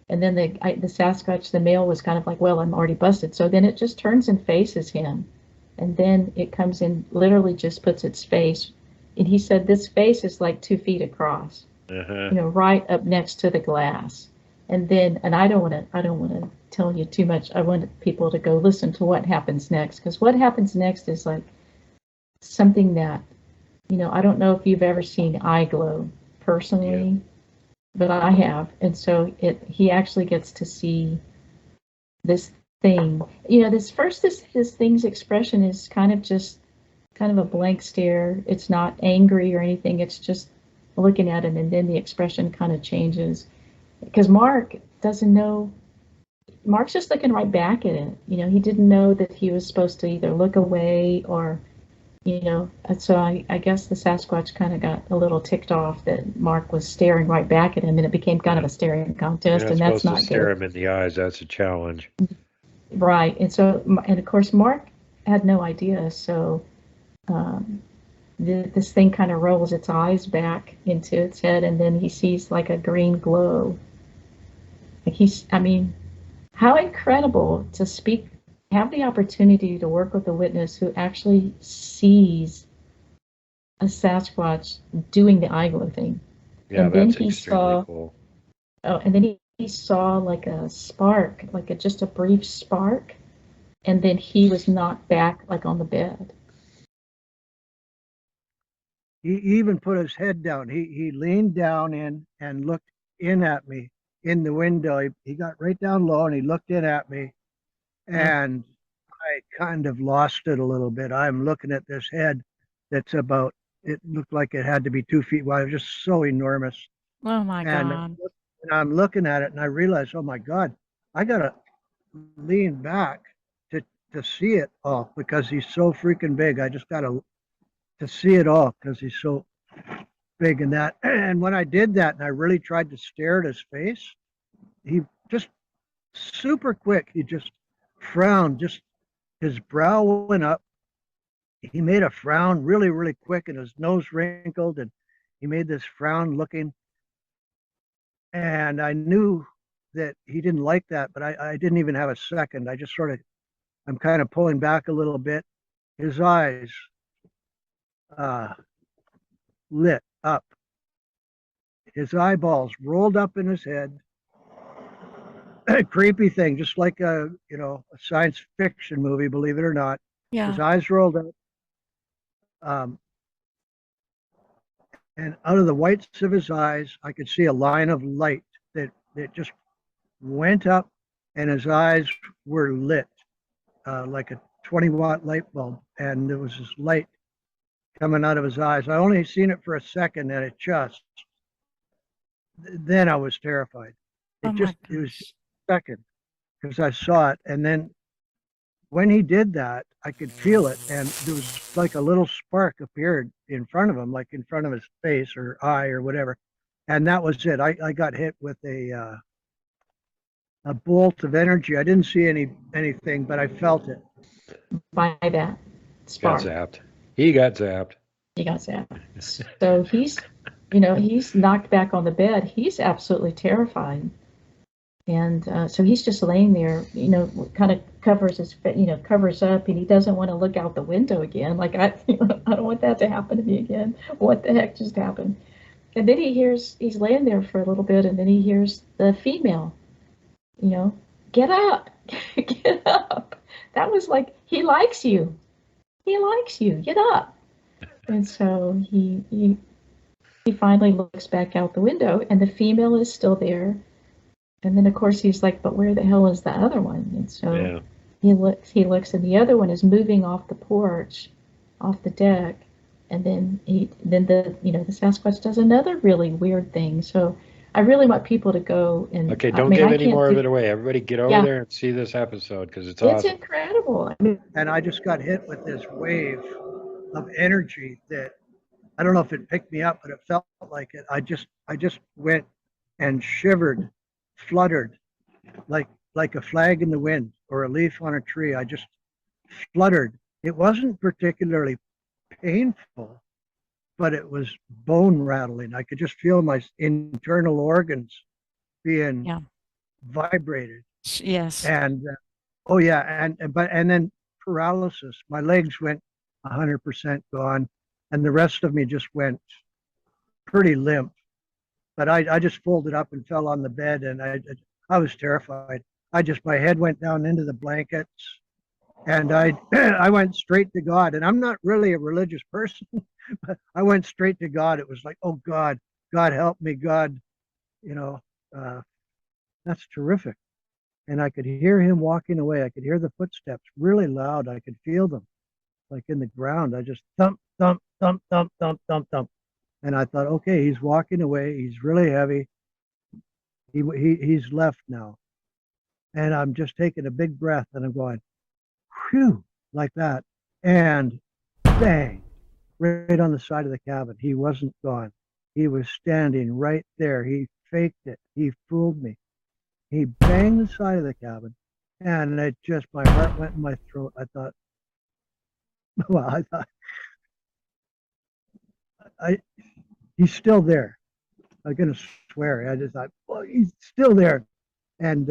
And then the Sasquatch, the male, was kind of like, well, I'm already busted. So then it just turns and faces him, and then it comes in, literally just puts its face. And he said this face is like 2 feet across, right up next to the glass. And then, and I don't want to tell you too much. I want people to go listen to what happens next, because what happens next is like something that, I don't know if you've ever seen eye glow personally, but I have. And so he actually gets to see this thing. This thing's expression is kind of a blank stare. It's not angry or anything. It's just looking at it, and then the expression kind of changes because Mark doesn't know. Mark's just looking right back at it. He didn't know that he was supposed to either look away or, so I guess the Sasquatch kind of got a little ticked off that Mark was staring right back at him, and it became kind of a staring contest, and that's not supposed to stare good. him in the eyes. That's a challenge. Right. And so, and of course, Mark had no idea. So this thing kind of rolls its eyes back into its head, and then he sees like a green glow. Like I mean, how incredible to have the opportunity to work with a witness who actually sees a Sasquatch doing the eye glow thing. Yeah, And then that's he extremely saw, cool. oh, and then he saw like a spark, like just a brief spark, and then he was knocked back like on the bed. he even put his head down. He leaned down in and looked in at me in the window. He got right down low and he looked in at me, and I kind of lost it a little bit. I'm looking at this head that's about, it looked like it had to be 2 feet wide. It was just so enormous. Oh my And, God. and I'm looking at it and I realized, oh my God, I got to lean back to see it all because he's so freaking big. I just got to see it all because he's so big and that. And when I did that and I really tried to stare at his face, he just super quick, he just frowned, just his brow went up. He made a frown really, really quick and his nose wrinkled and he made this frown looking. And I knew that he didn't like that, but I didn't even have a second. I just sort of, I'm kind of pulling back a little bit. His eyes lit up. His eyeballs rolled up in his head. A creepy thing, just like a science fiction movie, believe it or not. Yeah. His eyes rolled up. And out of the whites of his eyes, I could see a line of light that just went up, and his eyes were lit like a 20-watt light bulb. And there was this light coming out of his eyes. I only seen it for a second, and then I was terrified. It was a second because I saw it. And then when he did that, I could feel it. And there was like a little spark appeared in front of him, like in front of his face or eye or whatever. And that was it. I got hit with a bolt of energy. I didn't see anything, but I felt it. By that spark. Got zapped. He got zapped. He got zapped. So he's knocked back on the bed. He's absolutely terrified. And so he's just laying there, kind of covers up, and he doesn't want to look out the window again. Like, I don't want that to happen to me again. What the heck just happened? And then he's laying there for a little bit, and then he hears the female, get up, get up. That was like, he likes you. He likes you, get up. And so he finally looks back out the window, and the female is still there. And then, of course, he's like, but where the hell is the other one? And so he looks, and the other one is moving off the porch, off the deck. And then the Sasquatch does another really weird thing. So I really want people to go and. Okay, don't give any more of it away. Everybody get over there and see this episode because it's awesome. It's incredible. And I just got hit with this wave of energy that I don't know if it picked me up, but it felt like it. I just went and shivered, fluttered, like a flag in the wind or a leaf on a tree. I just fluttered. It wasn't particularly painful, but it was bone rattling. I could just feel my internal organs being vibrated. Yes. And and then paralysis. My legs went 100% gone, and the rest of me just went pretty limp. But I just folded up and fell on the bed, and I was terrified. My head went down into the blankets, and I went straight to God. And I'm not really a religious person, but I went straight to God. It was like, oh God, God help me, God, that's terrific. And I could hear him walking away. I could hear the footsteps really loud. I could feel them like in the ground. I just thump, thump, thump, thump, thump, thump, thump. And I thought, okay, he's walking away. He's really heavy. He's left now. And I'm just taking a big breath and I'm going, whew, like that. And bang, right on the side of the cabin. He wasn't gone. He was standing right there. He faked it. He fooled me. He banged the side of the cabin. And my heart went in my throat. I thought, he's still there. I'm gonna swear. I just thought, well, he's still there. And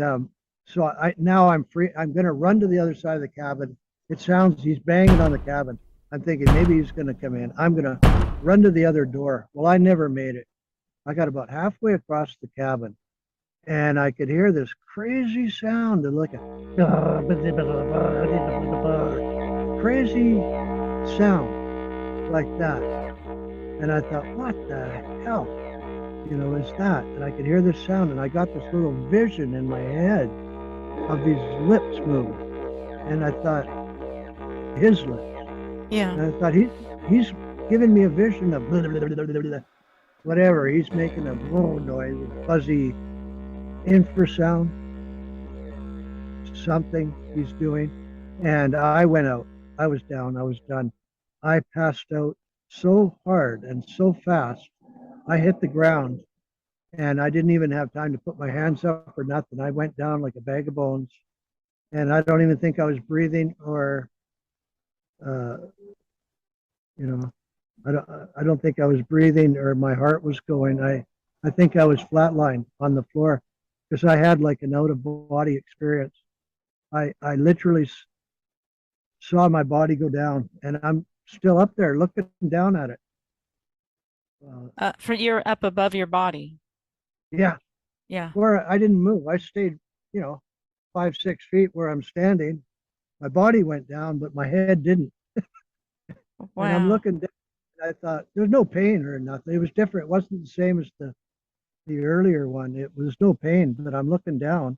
so now I'm free. I'm gonna run to the other side of the cabin. It sounds he's banging on the cabin. I'm thinking maybe he's gonna come in. I'm gonna run to the other door. Well, I never made it. I got about halfway across the cabin, and I could hear this crazy sound and like a crazy sound like that. And I thought, what the hell, is that? And I could hear this sound, and I got this little vision in my head of these lips moving. And I thought, his lips. Yeah. And I thought, he's giving me a vision of blah, blah, blah, blah, blah, blah. Whatever. He's making a noise, a fuzzy infrasound. Something he's doing. And I went out. I was down. I was done. I passed out so hard and so fast. I hit the ground and I didn't even have time to put my hands up or nothing. I went down like a bag of bones, and I don't even think I was breathing or, uh, you know, I don't think I was breathing or my heart was going. I think I was flatlined on the floor because I had like an out of body experience. I literally saw my body go down, and I'm still up there looking down at it. For you're up above your body. Yeah, Yeah. where I didn't move. I stayed, 5, 6 feet where I'm standing. My body went down, but my head didn't. And I'm Wow. looking down. I thought there's no pain or nothing. It was different. It wasn't the same as the earlier one. It was no pain, but I'm looking down.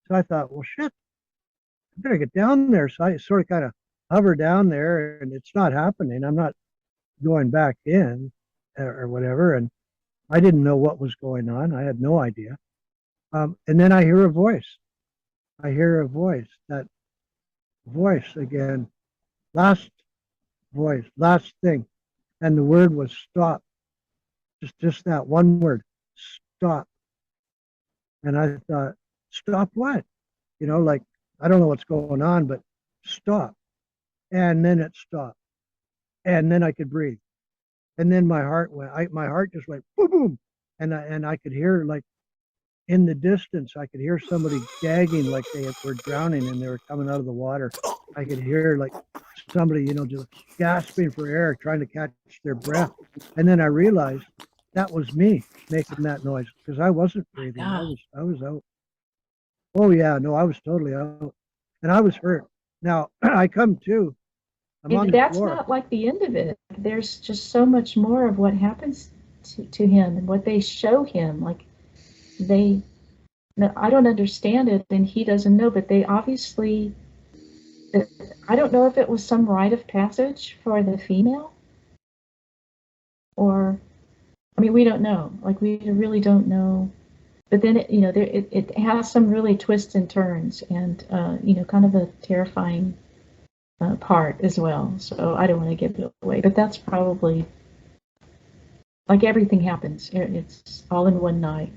So I thought, well, shit, I better get down there. So I sort of kind of hover down there, and it's not happening. I'm not going back in or whatever. And I didn't know what was going on. I had no idea. And then I hear a voice. I hear a voice. That voice again. Last voice. Last thing. And the word was stop. Just that one word. Stop. And I thought, stop what? Like I don't know what's going on, but stop. And then it stopped. And then I could breathe. And then my heart just went boom, boom. And I could hear like in the distance, I could hear somebody gagging like they were drowning and they were coming out of the water. I could hear like somebody, just gasping for air, trying to catch their breath. And then I realized that was me making that noise because I wasn't breathing. God. I was out. Oh yeah, no, I was totally out. And I was hurt. Now I come to, I'm on And the that's floor. not like the end of it. There's just so much more of what happens to him and what they show him. Like they, no, I don't understand it and he doesn't know, but they obviously, I don't know if it was some rite of passage for the female or, I mean, we don't know. Like we really don't know. But then, it has some really twists and turns and, kind of a terrifying part as well. So I don't want to give it away, but that's probably like everything happens. It's all in one night.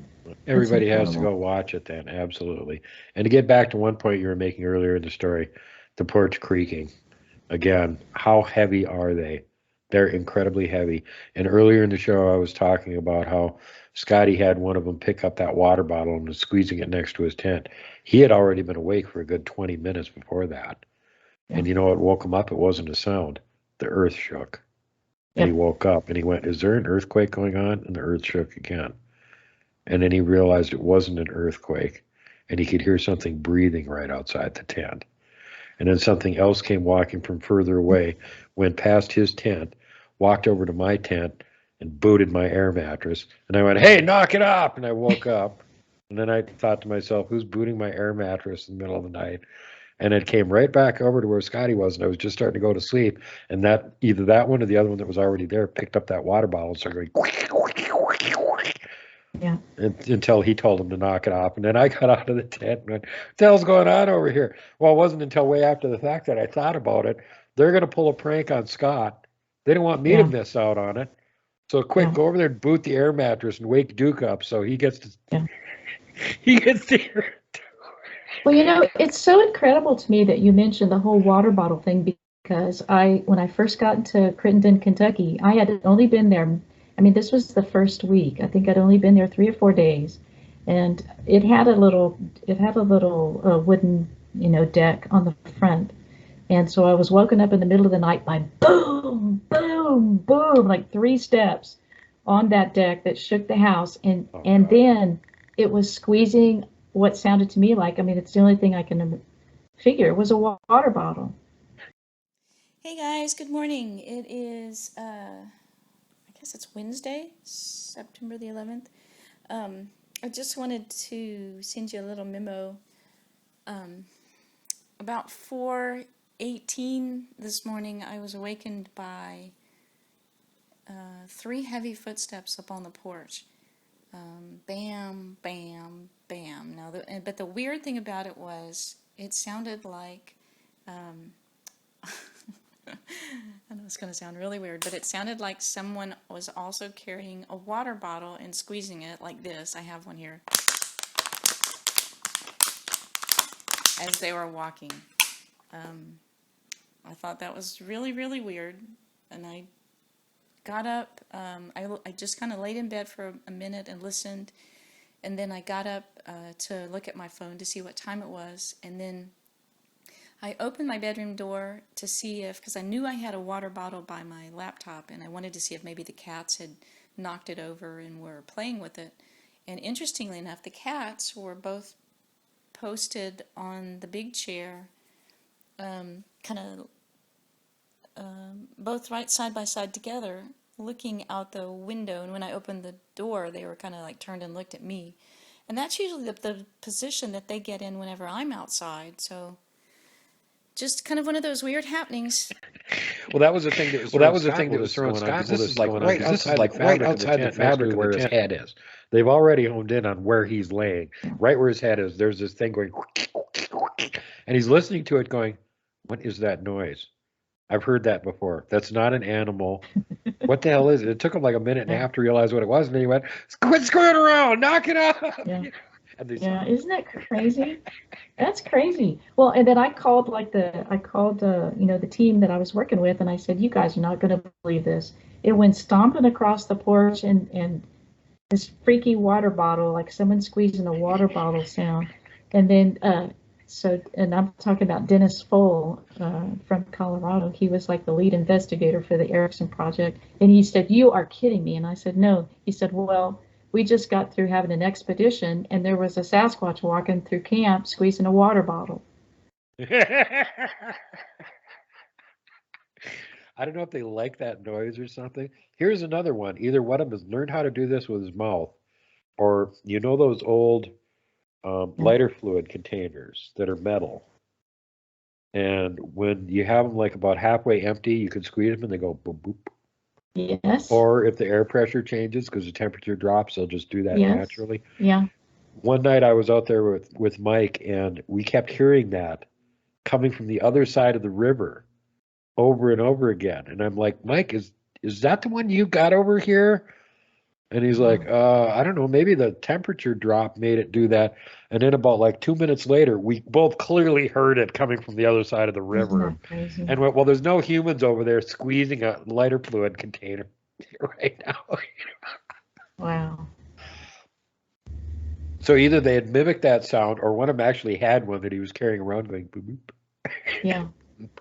Everybody has to go watch it then, absolutely. And to get back to one point you were making earlier in the story, the porch creaking. Again, how heavy are they? They're incredibly heavy. And earlier in the show, I was talking about how Scotty had one of them pick up that water bottle and was squeezing it next to his tent. He had already been awake for a good 20 minutes before that. And you know what woke him up? It wasn't a sound. The earth shook. And he woke up and he went, "Is there an earthquake going on?" And the earth shook again. And then he realized it wasn't an earthquake. And he could hear something breathing right outside the tent. And then something else came walking from further away, went past his tent, walked over to my tent, and booted my air mattress. And I went, "Hey, knock it up!" And I woke up. And then I thought to myself, who's booting my air mattress in the middle of the night? And it came right back over to where Scotty was, and I was just starting to go to sleep. And that either that one or the other one that was already there picked up that water bottle and started going Yeah. until he told him to knock it off. And then I got out of the tent and went, "What the hell's going on over here?" Well, it wasn't until way after the fact that I thought about it. They're going to pull a prank on Scott. They don't want me to miss out on it. So quick, go over there and boot the air mattress and wake Duke up so he gets to he gets to hear it. Well, it's so incredible to me that you mentioned the whole water bottle thing because when I first got into Crittenden, Kentucky, I had only been there. I mean, this was the first week. I think I'd only been there 3 or 4 days, and it had a little wooden, deck on the front. And so I was woken up in the middle of the night by boom, boom, boom, like 3 steps on that deck that shook the house. And then it was squeezing what sounded to me like, I mean, it's the only thing I can figure, was a water bottle. Hey guys, good morning. It is, I guess it's Wednesday, September the 11th. I just wanted to send you a little memo. About 4:18 this morning, I was awakened by 3 heavy footsteps up on the porch. Bam, bam, bam. Now, but the weird thing about it was, it sounded like I know it's going to sound really weird, but it sounded like someone was also carrying a water bottle and squeezing it like this. I have one here. As they were walking. I thought that was really, really weird. And I got up. I just kind of laid in bed for a minute and listened. And then I got up to look at my phone to see what time it was. And then I opened my bedroom door to see if, because I knew I had a water bottle by my laptop, and I wanted to see if maybe the cats had knocked it over and were playing with it. And interestingly enough, the cats were both posted on the big chair, kind of both right side by side together, looking out the window. And when I opened the door, they were kind of like turned and looked at me. And that's usually the position that they get in whenever I'm outside. So just kind of one of those weird happenings. Well, that was the thing that was throwing Scott. This is like right outside the fabric where his head is. They've already honed in on where he's laying. Right where his head is, there's this thing going, and he's listening to it going, what is that noise? I've heard that before. That's not an animal. What the hell is it? It took him like a minute and a half to realize what it was, and then he went, quit screwing around, knock it off. Yeah. Yeah, isn't that crazy? That's crazy. Well, and then I called the team that I was working with, and I said, you guys are not going to believe this. It went stomping across the porch, and this freaky water bottle, like someone squeezing a water bottle sound. And then, and I'm talking about Dennis Foll from Colorado. He was like the lead investigator for the Erickson project. And he said, you are kidding me. And I said, no. He said, well, we just got through having an expedition, and there was a Sasquatch walking through camp squeezing a water bottle. I don't know if they like that noise or something. Here's another one. Either one of them has learned how to do this with his mouth, or you know those old lighter fluid containers that are metal. And when you have them like about halfway empty, you can squeeze them and they go boop, boop. Yes. Or if the air pressure changes because the temperature drops, they'll just do that naturally. Yeah. One night I was out there with Mike, and we kept hearing that coming from the other side of the river over and over again. And I'm like, Mike, is that the one you got over here? And he's like, I don't know, maybe the temperature drop made it do that. And then about like 2 minutes later, we both clearly heard it coming from the other side of the river. And went, well, there's no humans over there squeezing a lighter fluid container right now. Wow. So either they had mimicked that sound, or one of them actually had one that he was carrying around going boop, boop. Yeah.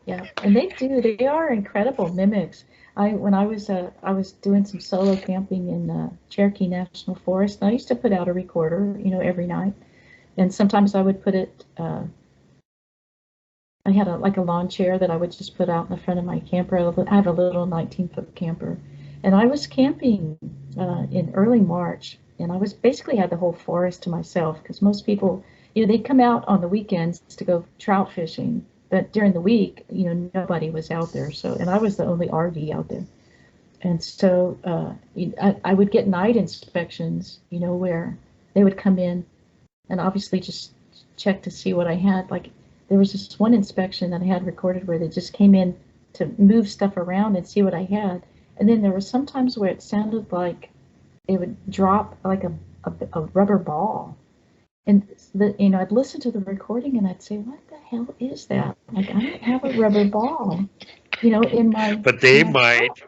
Yeah. And they are incredible mimics. When I was doing some solo camping in Cherokee National Forest, and I used to put out a recorder, every night. And sometimes I would put it, I had a lawn chair that I would just put out in the front of my camper. I have a little 19-foot camper. And I was camping in early March, and I was basically had the whole forest to myself, because most people, they'd come out on the weekends to go trout fishing. But during the week, nobody was out there. So, and I was the only RV out there. And so I would get night inspections, where they would come in and obviously just check to see what I had. Like there was this one inspection that I had recorded where they just came in to move stuff around and see what I had. And then there were some times where it sounded like it would drop like a rubber ball. And I'd listen to the recording and I'd say, what the hell is that? Like, I don't have a rubber ball, in my. But they might.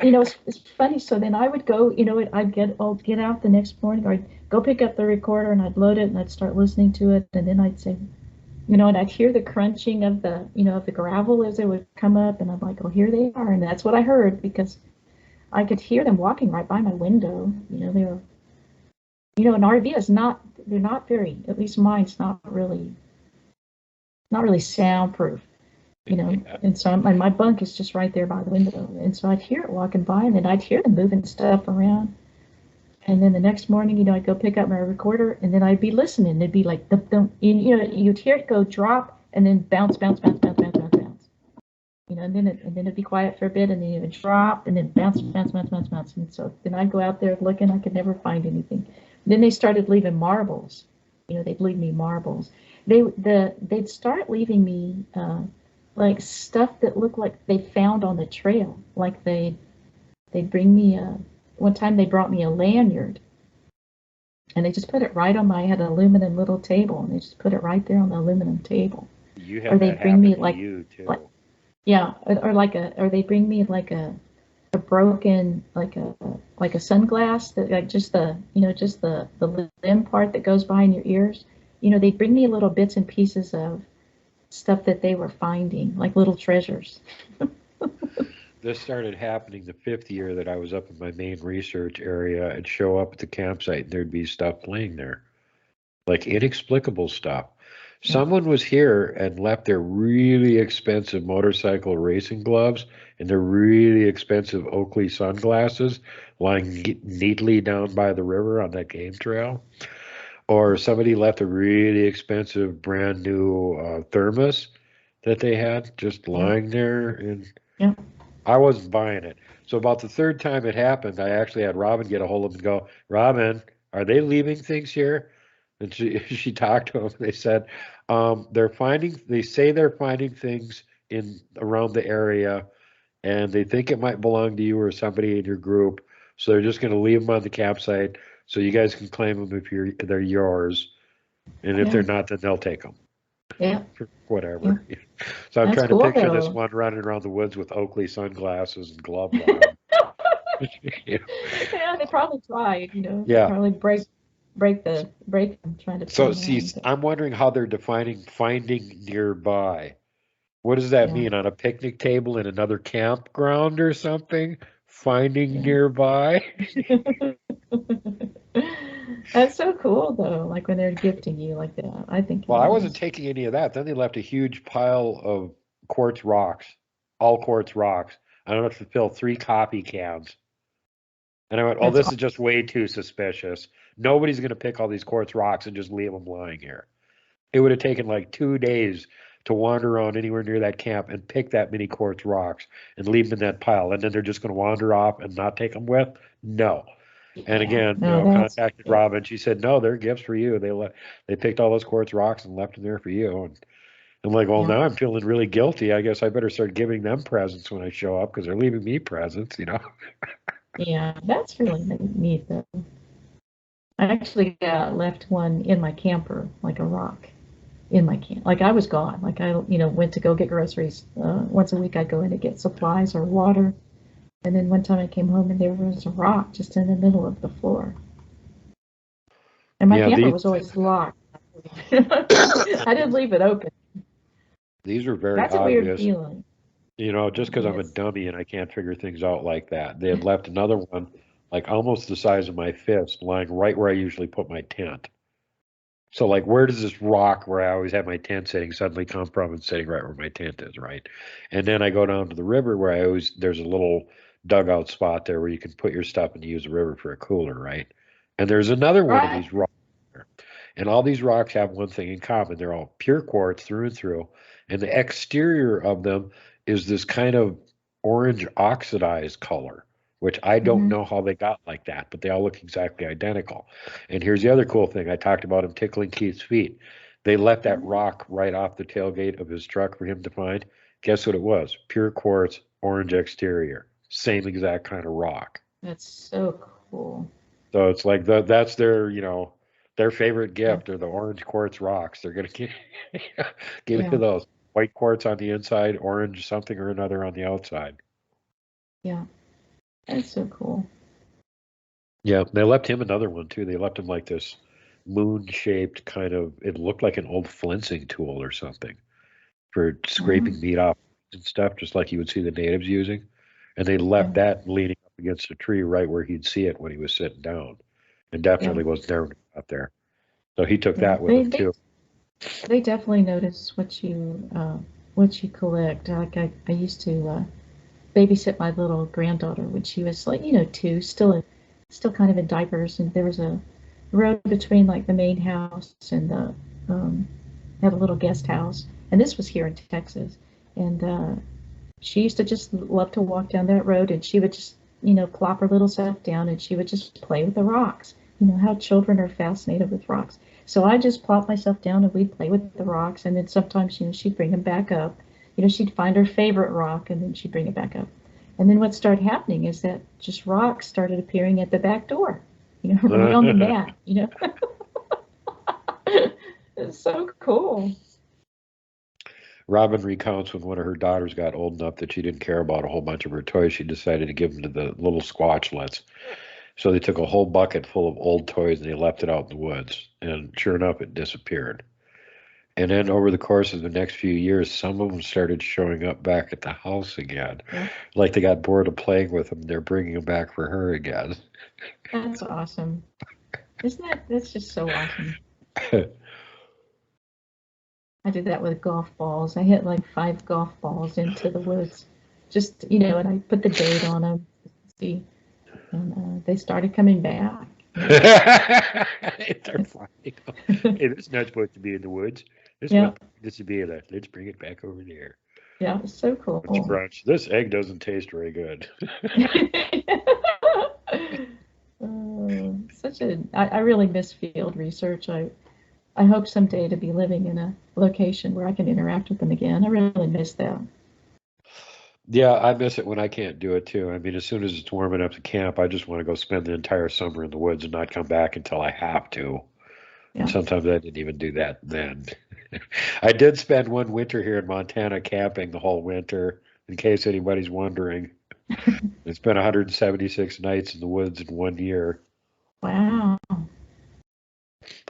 It's funny. So then I would go, I'd get out the next morning, or I'd go pick up the recorder and I'd load it and I'd start listening to it. And then I'd say, and I'd hear the crunching of the, of the gravel as it would come up. And I'm like, oh, here they are. And that's what I heard, because I could hear them walking right by my window. They were. An RV is they're not very, at least mine's not really soundproof, and so and my bunk is just right there by the window. And so I'd hear it walking by, and then I'd hear them moving stuff around. And then the next morning, I'd go pick up my recorder, and then I'd be listening. It'd be like, you'd hear it go drop, and then bounce, bounce, bounce, bounce, bounce, bounce, bounce. And then it'd be quiet for a bit, and then it would drop, and then bounce, bounce, bounce, bounce, bounce. And so then I'd go out there looking. I could never find anything. Then they started leaving marbles. They'd leave me marbles. They'd start leaving me like stuff that looked like they found on the trail. Like they'd bring me a, one time they brought me a lanyard and they just put it right on my, I had an aluminum little table and they just put it right there on the aluminum table. You Or had that they'd bring me happen to like, you like too. yeah, or like a, or they bring me like a broken, like a sunglass that like just the, you know, just the limb part that goes behind your ears. You know, they'd bring me little bits and pieces of stuff that they were finding, like little treasures. This started happening the 5th year that I was up in my main research area. I'd show up at the campsite and there'd be stuff laying there, like inexplicable stuff. Yeah. Someone was here and left their really expensive motorcycle racing gloves and their really expensive Oakley sunglasses lying neatly down by the river on that game trail. Or somebody left a really expensive brand new thermos that they had just Yeah. lying there, and Yeah. I wasn't buying it. So about the third time it happened, I actually had Robin get a hold of him and go, Robin, are they leaving things here? And she she talked to him. They said they're finding. They say they're finding things in around the area, and they think it might belong to you or somebody in your group. So they're just going to leave them on the campsite, so you guys can claim them if they're yours, and if Yeah. they're not, then they'll take them. Yeah. Yeah. Whatever. So I'm That's trying to cool picture this though. one running around the woods with Oakley sunglasses and gloves on. Yeah. Yeah, they probably tried, you know, Yeah. probably break them trying to So pin them see, on. But I'm wondering how they're defining finding nearby. What does that yeah, mean? On a picnic table in another campground or something? Finding yeah. nearby? That's so cool though, like when they're gifting you like that. I think it Well, I wasn't is. taking any of that. Then they left a huge pile of quartz rocks, all quartz rocks. I don't know if to fill 3 coffee cans. And I went, oh, That's this is just way too suspicious. Nobody's going to pick all these quartz rocks and just leave them lying here. It would have taken like 2 days to wander around anywhere near that camp and pick that many quartz rocks and leave them in that pile. And then they're just going to wander off and not take them with? No. And yeah. again, No, that's contacted yeah, Robin. She said, no, they're gifts for you. They picked all those quartz rocks and left them there for you. And I'm like, well, yeah, now I'm feeling really guilty. I guess I better start giving them presents when I show up because they're leaving me presents. yeah. That's really neat though. I actually left one in my camper, like a rock in my camp. Like I was gone. Like I, you know, went to go get groceries. Once a week I'd go in to get supplies or water. And then one time I came home and there was a rock just in the middle of the floor. And my Yeah, camper these was always locked. I didn't leave it open. these are very That's a weird obvious. feeling. Just because I'm a Yes. dummy and I can't figure things out like that. They had left another one, like almost the size of my fist, lying right where I usually put my tent. So, like, where does this rock where I always have my tent sitting suddenly come from and sitting right where my tent is, right? And then I go down to the river where there's a little dugout spot there where you can put your stuff and use the river for a cooler, right? And there's another one of Right. these rocks there. And all these rocks have one thing in common. They're all pure quartz through and through. And the exterior of them is this kind of orange oxidized color, which I don't Mm-hmm. know how they got like that, but they all look exactly identical. And here's the other cool thing. I talked about him tickling Keith's feet. They left that rock right off the tailgate of his truck for him to find. Guess what it was? Pure quartz, orange exterior. Same exact kind of rock. That's so cool. So it's like that's their favorite Yeah. gift are the orange quartz rocks. They're gonna give you Yeah. those white quartz on the inside, orange something or another on the outside. Yeah. That's so cool. Yeah, they left him another one too. They left him like this moon-shaped kind of. It looked like an old flensing tool or something for Uh-huh. scraping meat off and stuff, just like you would see the natives using. And they Yeah. left that leaning up against a tree right where he'd see it when he was sitting down, and Yeah. definitely wasn't there when he got there. So he took Yeah. that with They him they too. they definitely notice what you collect. Like I used to babysit my little granddaughter when she was like, you know, 2, still kind of in diapers, and there was a road between like the main house and the um, had a little guest house, and this was here in Texas, and she used to just love to walk down that road, and she would just, you know, plop her little self down, and she would just play with the rocks. You know how children are fascinated with rocks. So I just plopped myself down, and we'd play with the rocks, and then sometimes, you know, she'd bring them back up, she'd find her favorite rock and then she'd bring it back up. And then what started happening is that just rocks started appearing at the back door, right on the mat, It's so cool. Robin recounts when one of her daughters got old enough that she didn't care about a whole bunch of her toys, she decided to give them to the little squatchlets. So they took a whole bucket full of old toys and they left it out in the woods. And sure enough, it disappeared. And then over the course of the next few years, some of them started showing up back at the house again. Yeah. Like they got bored of playing with them. They're bringing them back for her again. That's awesome. That's just so awesome. I did that with golf balls. I hit like 5 golf balls into the woods. Just, and I put the date on them to see. And they started coming back. They're flying. Hey, this is not supposed to be in the woods. This should be let's bring it back over there. Yeah, it's so cool. Crunch. This egg doesn't taste very good. I really miss field research. I hope someday to be living in a location where I can interact with them again. I really miss that. Yeah, I miss it when I can't do it too. I mean, as soon as it's warm enough to camp, I just want to go spend the entire summer in the woods and not come back until I have to. Yeah. And sometimes I didn't even do that then. I did spend one winter here in Montana camping the whole winter, in case anybody's wondering. It's been 176 nights in the woods in 1 year. Wow.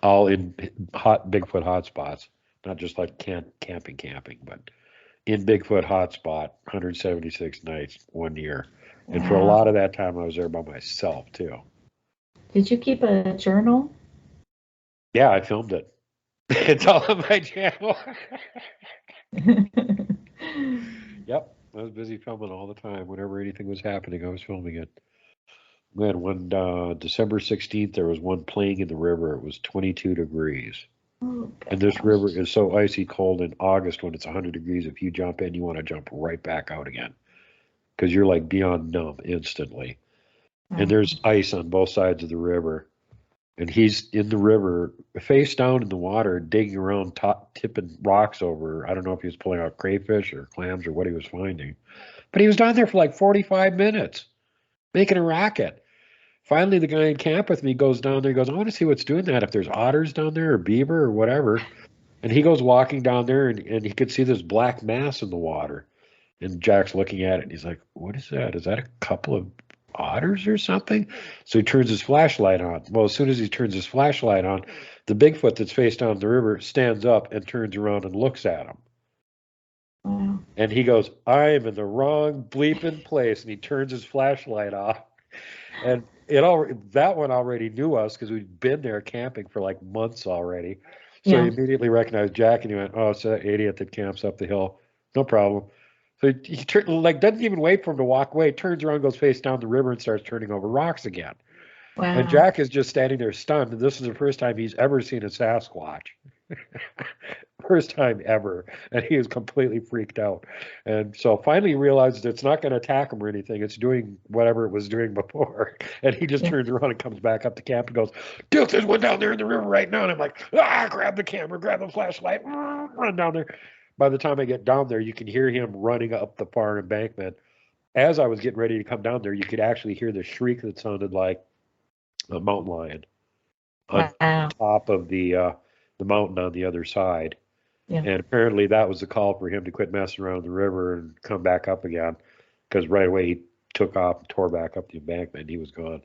All in hot Bigfoot hotspots, not just like camping, but in Bigfoot hotspot, 176 nights, 1 year. Wow. And for a lot of that time, I was there by myself, too. Did you keep a journal? Yeah, I filmed it. It's all on my channel. Yep, I was busy filming all the time. Whenever anything was happening, I was filming it. We had one, December 16th, there was one playing in the river. It was 22 degrees. Oh, and this river is so icy cold in August when it's 100 degrees. If you jump in, you want to jump right back out again because you're like beyond numb instantly. And there's ice on both sides of the river. And he's in the river, face down in the water, digging around, tipping rocks over. I don't know if he was pulling out crayfish or clams or what he was finding. But he was down there for like 45 minutes, making a racket. Finally, the guy in camp with me goes down there. He goes, I want to see what's doing that, if there's otters down there or beaver or whatever. And he goes walking down there, and he could see this black mass in the water. And Jack's looking at it, and he's like, what is that? Is that a couple of otters or something? So he turns his flashlight on. Well, as soon as he turns his flashlight on, the Bigfoot that's face down the river stands up and turns around and looks at him. Wow. And he goes, I am in the wrong bleeping place. And he turns his flashlight off. And that one already knew us because we'd been there camping for like months already. So he immediately recognized Jack, and he went, oh, it's that idiot that camps up the hill. No problem. So he doesn't even wait for him to walk away, turns around, goes face down the river, and starts turning over rocks again. Wow. And Jack is just standing there stunned. And this is the first time he's ever seen a Sasquatch. First time ever. And he was completely freaked out. And so finally he realized it's not going to attack him or anything. It's doing whatever it was doing before. And he just turns around and comes back up to camp and goes, Duke, there's one down there in the river right now. And I'm like, grab the camera, grab the flashlight, run down there. By the time I get down there, you can hear him running up the far embankment. As I was getting ready to come down there, you could actually hear the shriek that sounded like a mountain lion on top of the mountain on the other side. Yeah. And apparently that was the call for him to quit messing around the river and come back up again, because right away he took off and tore back up the embankment and he was gone.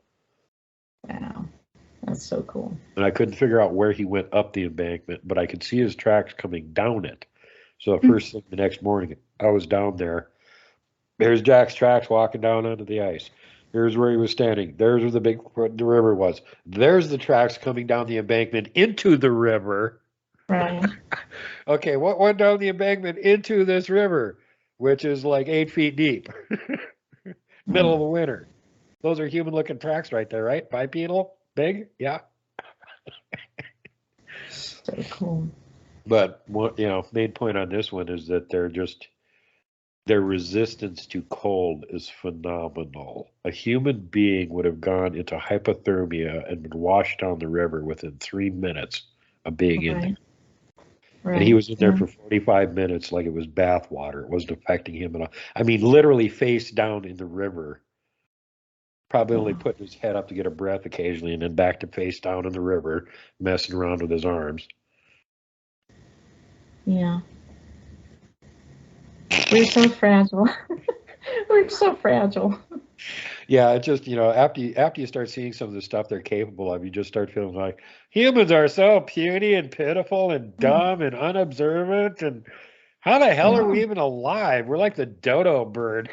Wow. That's so cool. And I couldn't figure out where he went up the embankment, but I could see his tracks coming down it. So the first thing the next morning, I was down there. There's Jack's tracks walking down onto the ice. Here's where he was standing. There's where the river was. There's the tracks coming down the embankment into the river. Right. Okay, what went down the embankment into this river, which is like 8 feet deep, middle of the winter. Those are human-looking tracks right there, right? Bipedal, big, yeah. So cool. But main point on this one is that their resistance to cold is phenomenal. A human being would have gone into hypothermia and been washed down the river within 3 minutes of being in there. And he Right. was in there Yeah. for 45 minutes like it was bath water. It wasn't affecting him at all. I mean, literally face down in the river, probably only Wow. putting his head up to get a breath occasionally, and then back to face down in the river, messing around with his arms. Yeah. We're so fragile. We're so fragile. Yeah, it just, after you start seeing some of the stuff they're capable of, you just start feeling like humans are so puny and pitiful and Mm, dumb and unobservant, and how the hell are yeah, we even alive? We're like the dodo bird.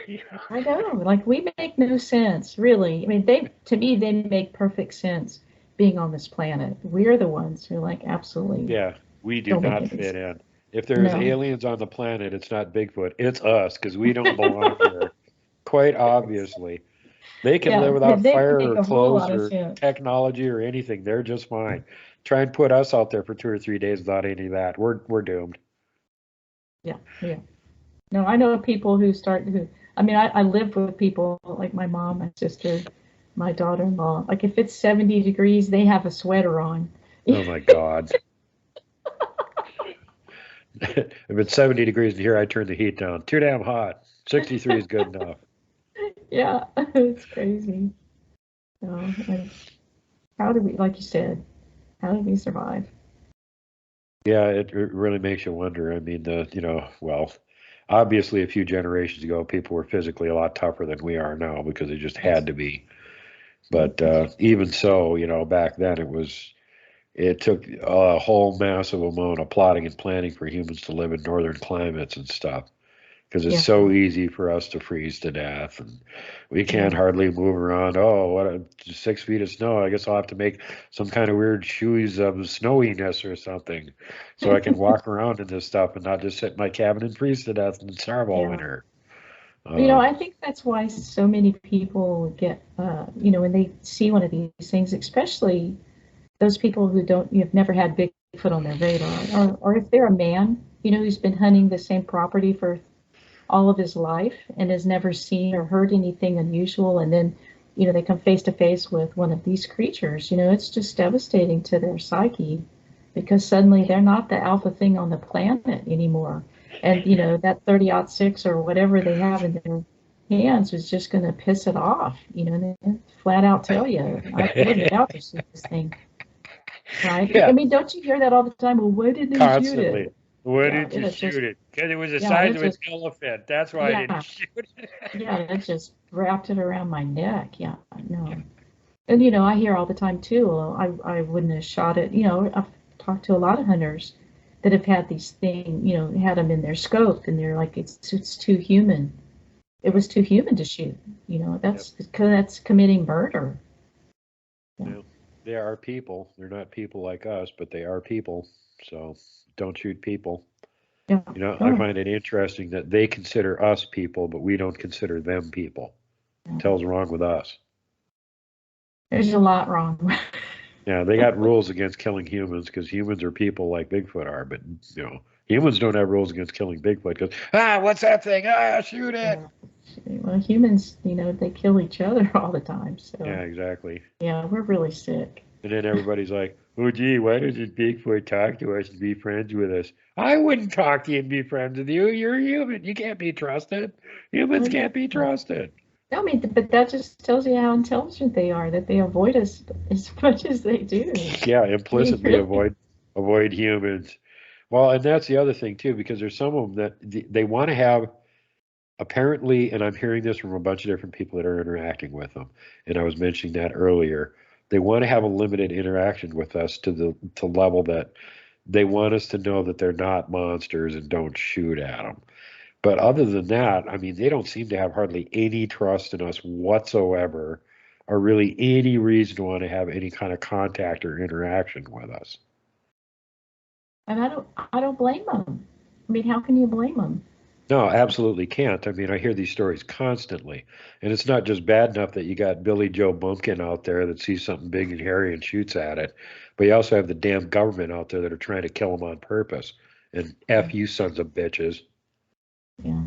I know. Like we make no sense, really. I mean, to me, they make perfect sense being on this planet. We're the ones who like absolutely Yeah, we do don't make not any sense. fit in. If there's No. aliens on the planet, it's not Bigfoot, it's us, because we don't belong here. Quite obviously. They can live Yeah, I mean, without they fire make or a whole clothes lot of or sense. technology or anything. They're just fine. Try and put us out there for 2 or 3 days without any of that. We're doomed. Yeah, yeah. No, I know people I mean, I live with people like my mom, my sister, my daughter-in-law. Like if it's 70 degrees, they have a sweater on. Oh my God. If it's 70 degrees in here, I turn the heat down. Too damn hot. 63 is good enough. Yeah, it's crazy. So, and how do we, like you said, how do we survive? Yeah, it really makes you wonder. I mean, well, obviously a few generations ago, people were physically a lot tougher than we are now because they just Yes. had to be. Yeah. But even so, back then it took a whole massive amount of plotting and planning for humans to live in northern climates and stuff because it's Yeah. so easy for us to freeze to death and we can't Yeah. hardly move around. Oh, 6 feet of snow. I guess I'll have to make some kind of weird shoes of snowiness or something so I can walk around in this stuff and not just sit in my cabin and freeze to death and starve all Yeah. winter. I think that's why so many people get, when they see one of these things, especially those people who you've never had Bigfoot on their radar, or if they're a man, who's been hunting the same property for all of his life and has never seen or heard anything unusual, and then, they come face to face with one of these creatures, it's just devastating to their psyche because suddenly they're not the alpha thing on the planet anymore. And, that 30-06 or whatever they have in their hands is just going to piss it off, and they flat out tell you, I wouldn't doubt to shoot this thing. Right? I Yeah, mean, don't you hear that all the time? Well, why didn't they shoot constantly. it? Why Yeah, didn't you shoot it? Because it was the yeah, size it of an just, elephant. That's why I didn't yeah, shoot it. yeah, it just wrapped it around my neck. Yeah, no. And, I hear all the time too, well, I wouldn't have shot it. I've talked to a lot of hunters that have had these things, had them in their scope and they're like, it's too human. It was too human to shoot. Yep. That's committing murder. Yeah. Yeah, they are people. They're not people like us, but they are people. So don't shoot people. Yeah. I No. find it interesting that they consider us people, but we don't consider them people. No. Tells wrong with us. There's a lot wrong. Yeah, they got rules against killing humans because humans are people like Bigfoot are, but humans don't have rules against killing Bigfoot because what's that thing? Shoot it. Yeah. Well, humans, they kill each other all the time. Yeah, So, exactly. yeah, we're really sick. And then everybody's like, oh, gee, why doesn't Bigfoot talk to us and be friends with us? I wouldn't talk to you and be friends with you. You're human. You can't be trusted. Humans Well, can't be yeah. trusted. I mean, but that just tells you how intelligent they are, that they avoid us as much as they do. Yeah, I mean, implicitly really. avoid humans. Well, and that's the other thing too, because there's some of them that they want to have apparently, and I'm hearing this from a bunch of different people that are interacting with them, and I was mentioning that earlier. They want to have a limited interaction with us to level that they want us to know that they're not monsters and don't shoot at them. But other than that, I mean, they don't seem to have hardly any trust in us whatsoever, or really any reason to want to have any kind of contact or interaction with us. And I don't blame them. I mean, how can you blame them? No, absolutely can't. I mean, I hear these stories constantly, and it's not just bad enough that you got Billy Joe Bumpkin out there that sees something big and hairy and shoots at it, but you also have the damn government out there that are trying to kill them on purpose. And Yeah, F you sons of bitches. yeah,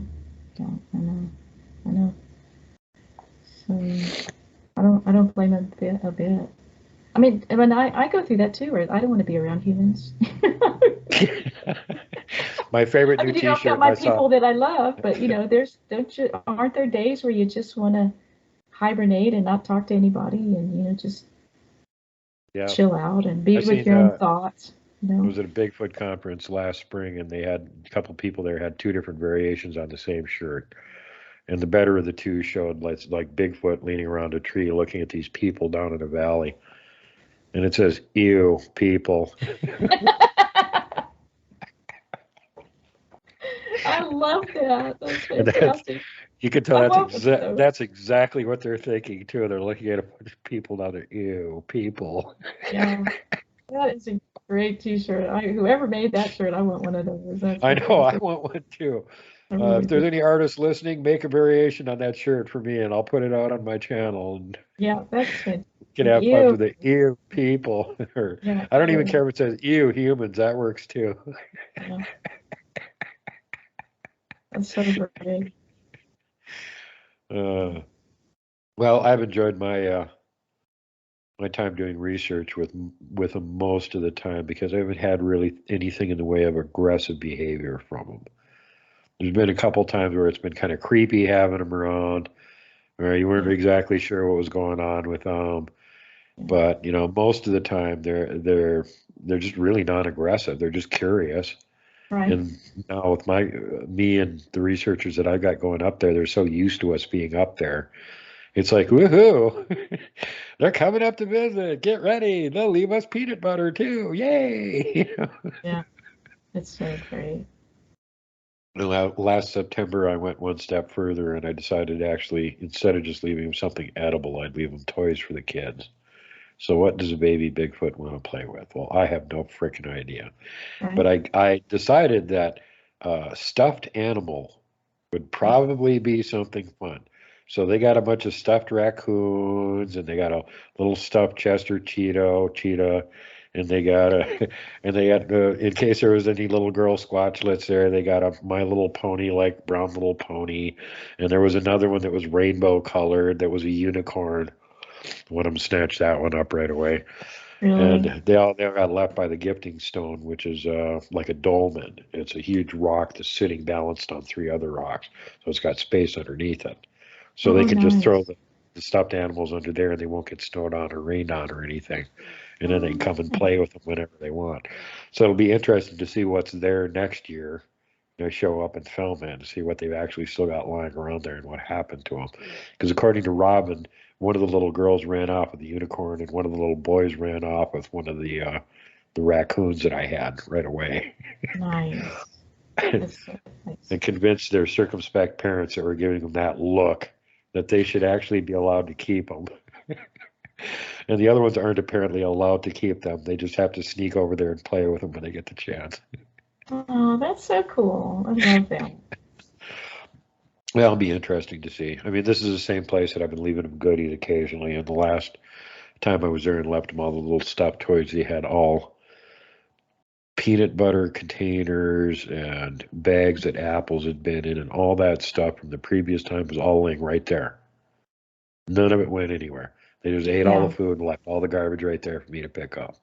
yeah, I know. So I don't blame them a bit. I mean, I go through that too, where I don't want to be around humans. My favorite I new mean, I've got T-shirt my I saw. people that I love, but aren't there days where you just want to hibernate and not talk to anybody and, just Yeah, chill out and I be with seen. your own thoughts, I was at a Bigfoot conference last spring, and they had a couple people there had two different variations on the same shirt. And the better of the two showed like Bigfoot leaning around a tree looking at these people down in a valley. And it says, "Ew, people." I love that. That's And that's, fantastic. you can tell I'm open to those. that's exactly what they're thinking too. They're looking at a bunch of people down there. Ew, people. Yeah, that is a great T-shirt. Whoever made that shirt, I want one of those. That's I know, I fantastic. want one too. I really If there's do. any artists listening, make a variation on that shirt for me, and I'll put it out on my channel, and Yeah, that's fantastic. you can have fun You. with it. Ew, people. Or Yeah, I don't even you. care if it says ew, humans. That works too. Yeah, that's so great. Uh, well, I've enjoyed my time doing research with them most of the time because I haven't had really anything in the way of aggressive behavior from them. There's been a couple times where it's been kind of creepy having them around, where you weren't Yeah, exactly sure what was going on with them. yeah. But most of the time they're just really non-aggressive. They're just curious. Right. And now with me and the researchers that I've got going up there, they're so used to us being up there. It's like, woohoo! They're coming up to visit. Get ready. They'll leave us peanut butter too. Yay! Yeah, it's so great. Last September, I went one step further and I decided to actually, instead of just leaving them something edible, I'd leave them toys for the kids. So what does a baby Bigfoot want to play with? Well, I have no freaking idea. Right. But I decided that stuffed animal would probably be something fun. So they got a bunch of stuffed raccoons, and they got a little stuffed Chester cheetah, and they got in case there was any little girl squatchlets there, they got a My Little Pony, like brown little pony, and there was another one that was rainbow colored that was a unicorn. One of them snatched that one up right away. Really. And they all got left by the gifting stone, which is like a dolmen. It's a huge rock that's sitting balanced on three other rocks, so it's got space underneath it. So they Oh, can just throw nice. the stuffed animals under there, and they won't get snowed on or rained on or anything. And then they can Oh, come and play with them whenever they want. So it'll be interesting to see what's there next year. Show up and film it and see what they've actually still got lying around there and what happened to them. Because according to Robin, one of the little girls ran off with the unicorn, and one of the little boys ran off with one of the raccoons that I had right away. nice. And That's so nice. convinced their circumspect parents that were giving them that look that they should actually be allowed to keep them. And the other ones aren't apparently allowed to keep them. They just have to sneak over there and play with them when they get the chance. Oh, that's so cool. I love that. Well, it'll be interesting to see. I mean, this is the same place that I've been leaving them goodies occasionally. And the last time I was there and left them all the little stuffed toys, they had all peanut butter containers and bags that apples had been in, and all that stuff from the previous time was all laying right there. None of it went anywhere. They just ate all Yeah. the food and left all the garbage right there for me to pick up,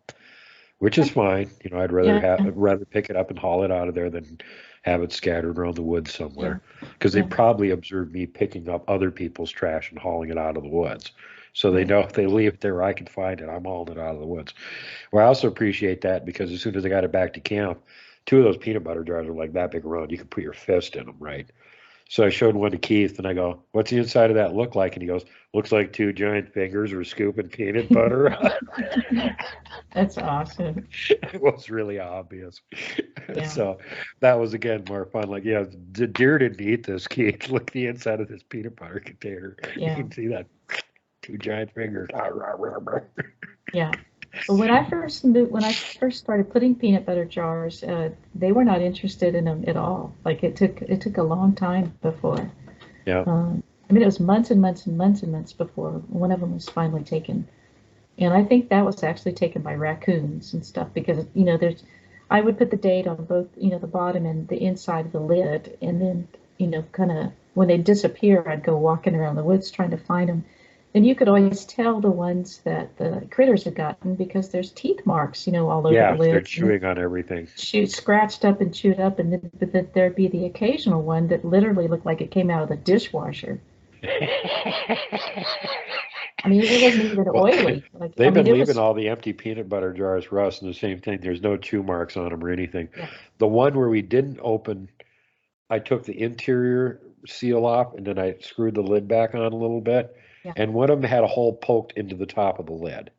which is fine. I'd rather Yeah. rather pick it up and haul it out of there than have it scattered around the woods somewhere. Yeah. Because they Yeah. probably observed me picking up other people's trash and hauling it out of the woods. So they Right. know if they leave it there where I can find it, I'm hauling it out of the woods. Well, I also appreciate that because as soon as I got it back to camp, two of those peanut butter jars were like that big around. You could put your fist in them, right? So I showed one to Keith and I go, "What's the inside of that look like?" And he goes, "Looks like two giant fingers were scooping peanut butter." That's awesome. It was really obvious. Yeah. So that was again more fun. Like, yeah, the deer didn't eat this, Keith. Look at the inside of this peanut butter container. You Yeah. can see that two giant fingers. Yeah. But when I first started putting peanut butter jars, they were not interested in them at all. Like it took a long time before. Yeah. I mean, it was months and months and months and months before one of them was finally taken. And I think that was actually taken by raccoons and stuff because, I would put the date on both, the bottom and the inside of the lid. And then, kind of when they disappear, I'd go walking around the woods trying to find them. And you could always tell the ones that the critters had gotten because there's teeth marks, all over the Yeah, they're lids. chewing on everything. Scratched up and chewed up, and then there'd be the occasional one that literally looked like it came out of the dishwasher. I mean, it wasn't even Well, oily. they've been it leaving was, all the empty peanut butter jars, Russ, and the same thing. There's no chew marks on them or anything. yeah. The one where we didn't open, I took the interior seal off and then I screwed the lid back on a little bit. Yeah. And one of them had a hole poked into the top of the lid,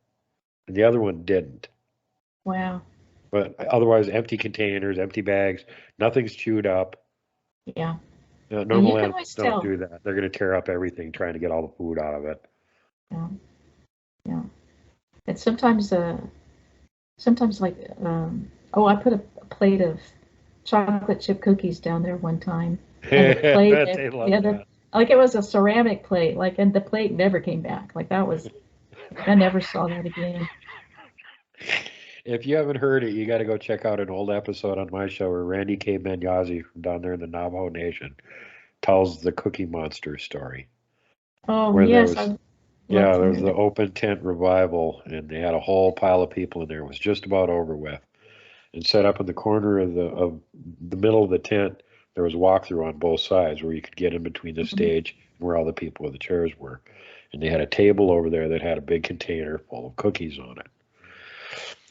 and the other one didn't. Wow. But otherwise, empty containers, empty bags, nothing's chewed up. Yeah. Normal can animals always don't tell. do that. They're going to tear up everything trying to get all the food out of it. Yeah. Yeah. And sometimes like, I put a plate of chocolate chip cookies down there one time. And the plate, They love that. like it was a ceramic plate, and the plate never came back. Like I never saw that again. If you haven't heard it, you got to go check out an old episode on my show where Randy K. Benyazi from down there in the Navajo Nation tells the Cookie Monster story. Oh, where yes. there was the open tent revival, and they had a whole pile of people in there. It was just about over with. And set up in the corner of the middle of the tent, there was a walkthrough on both sides where you could get in between the stage and where all the people with the chairs were. And they had a table over there that had a big container full of cookies on it.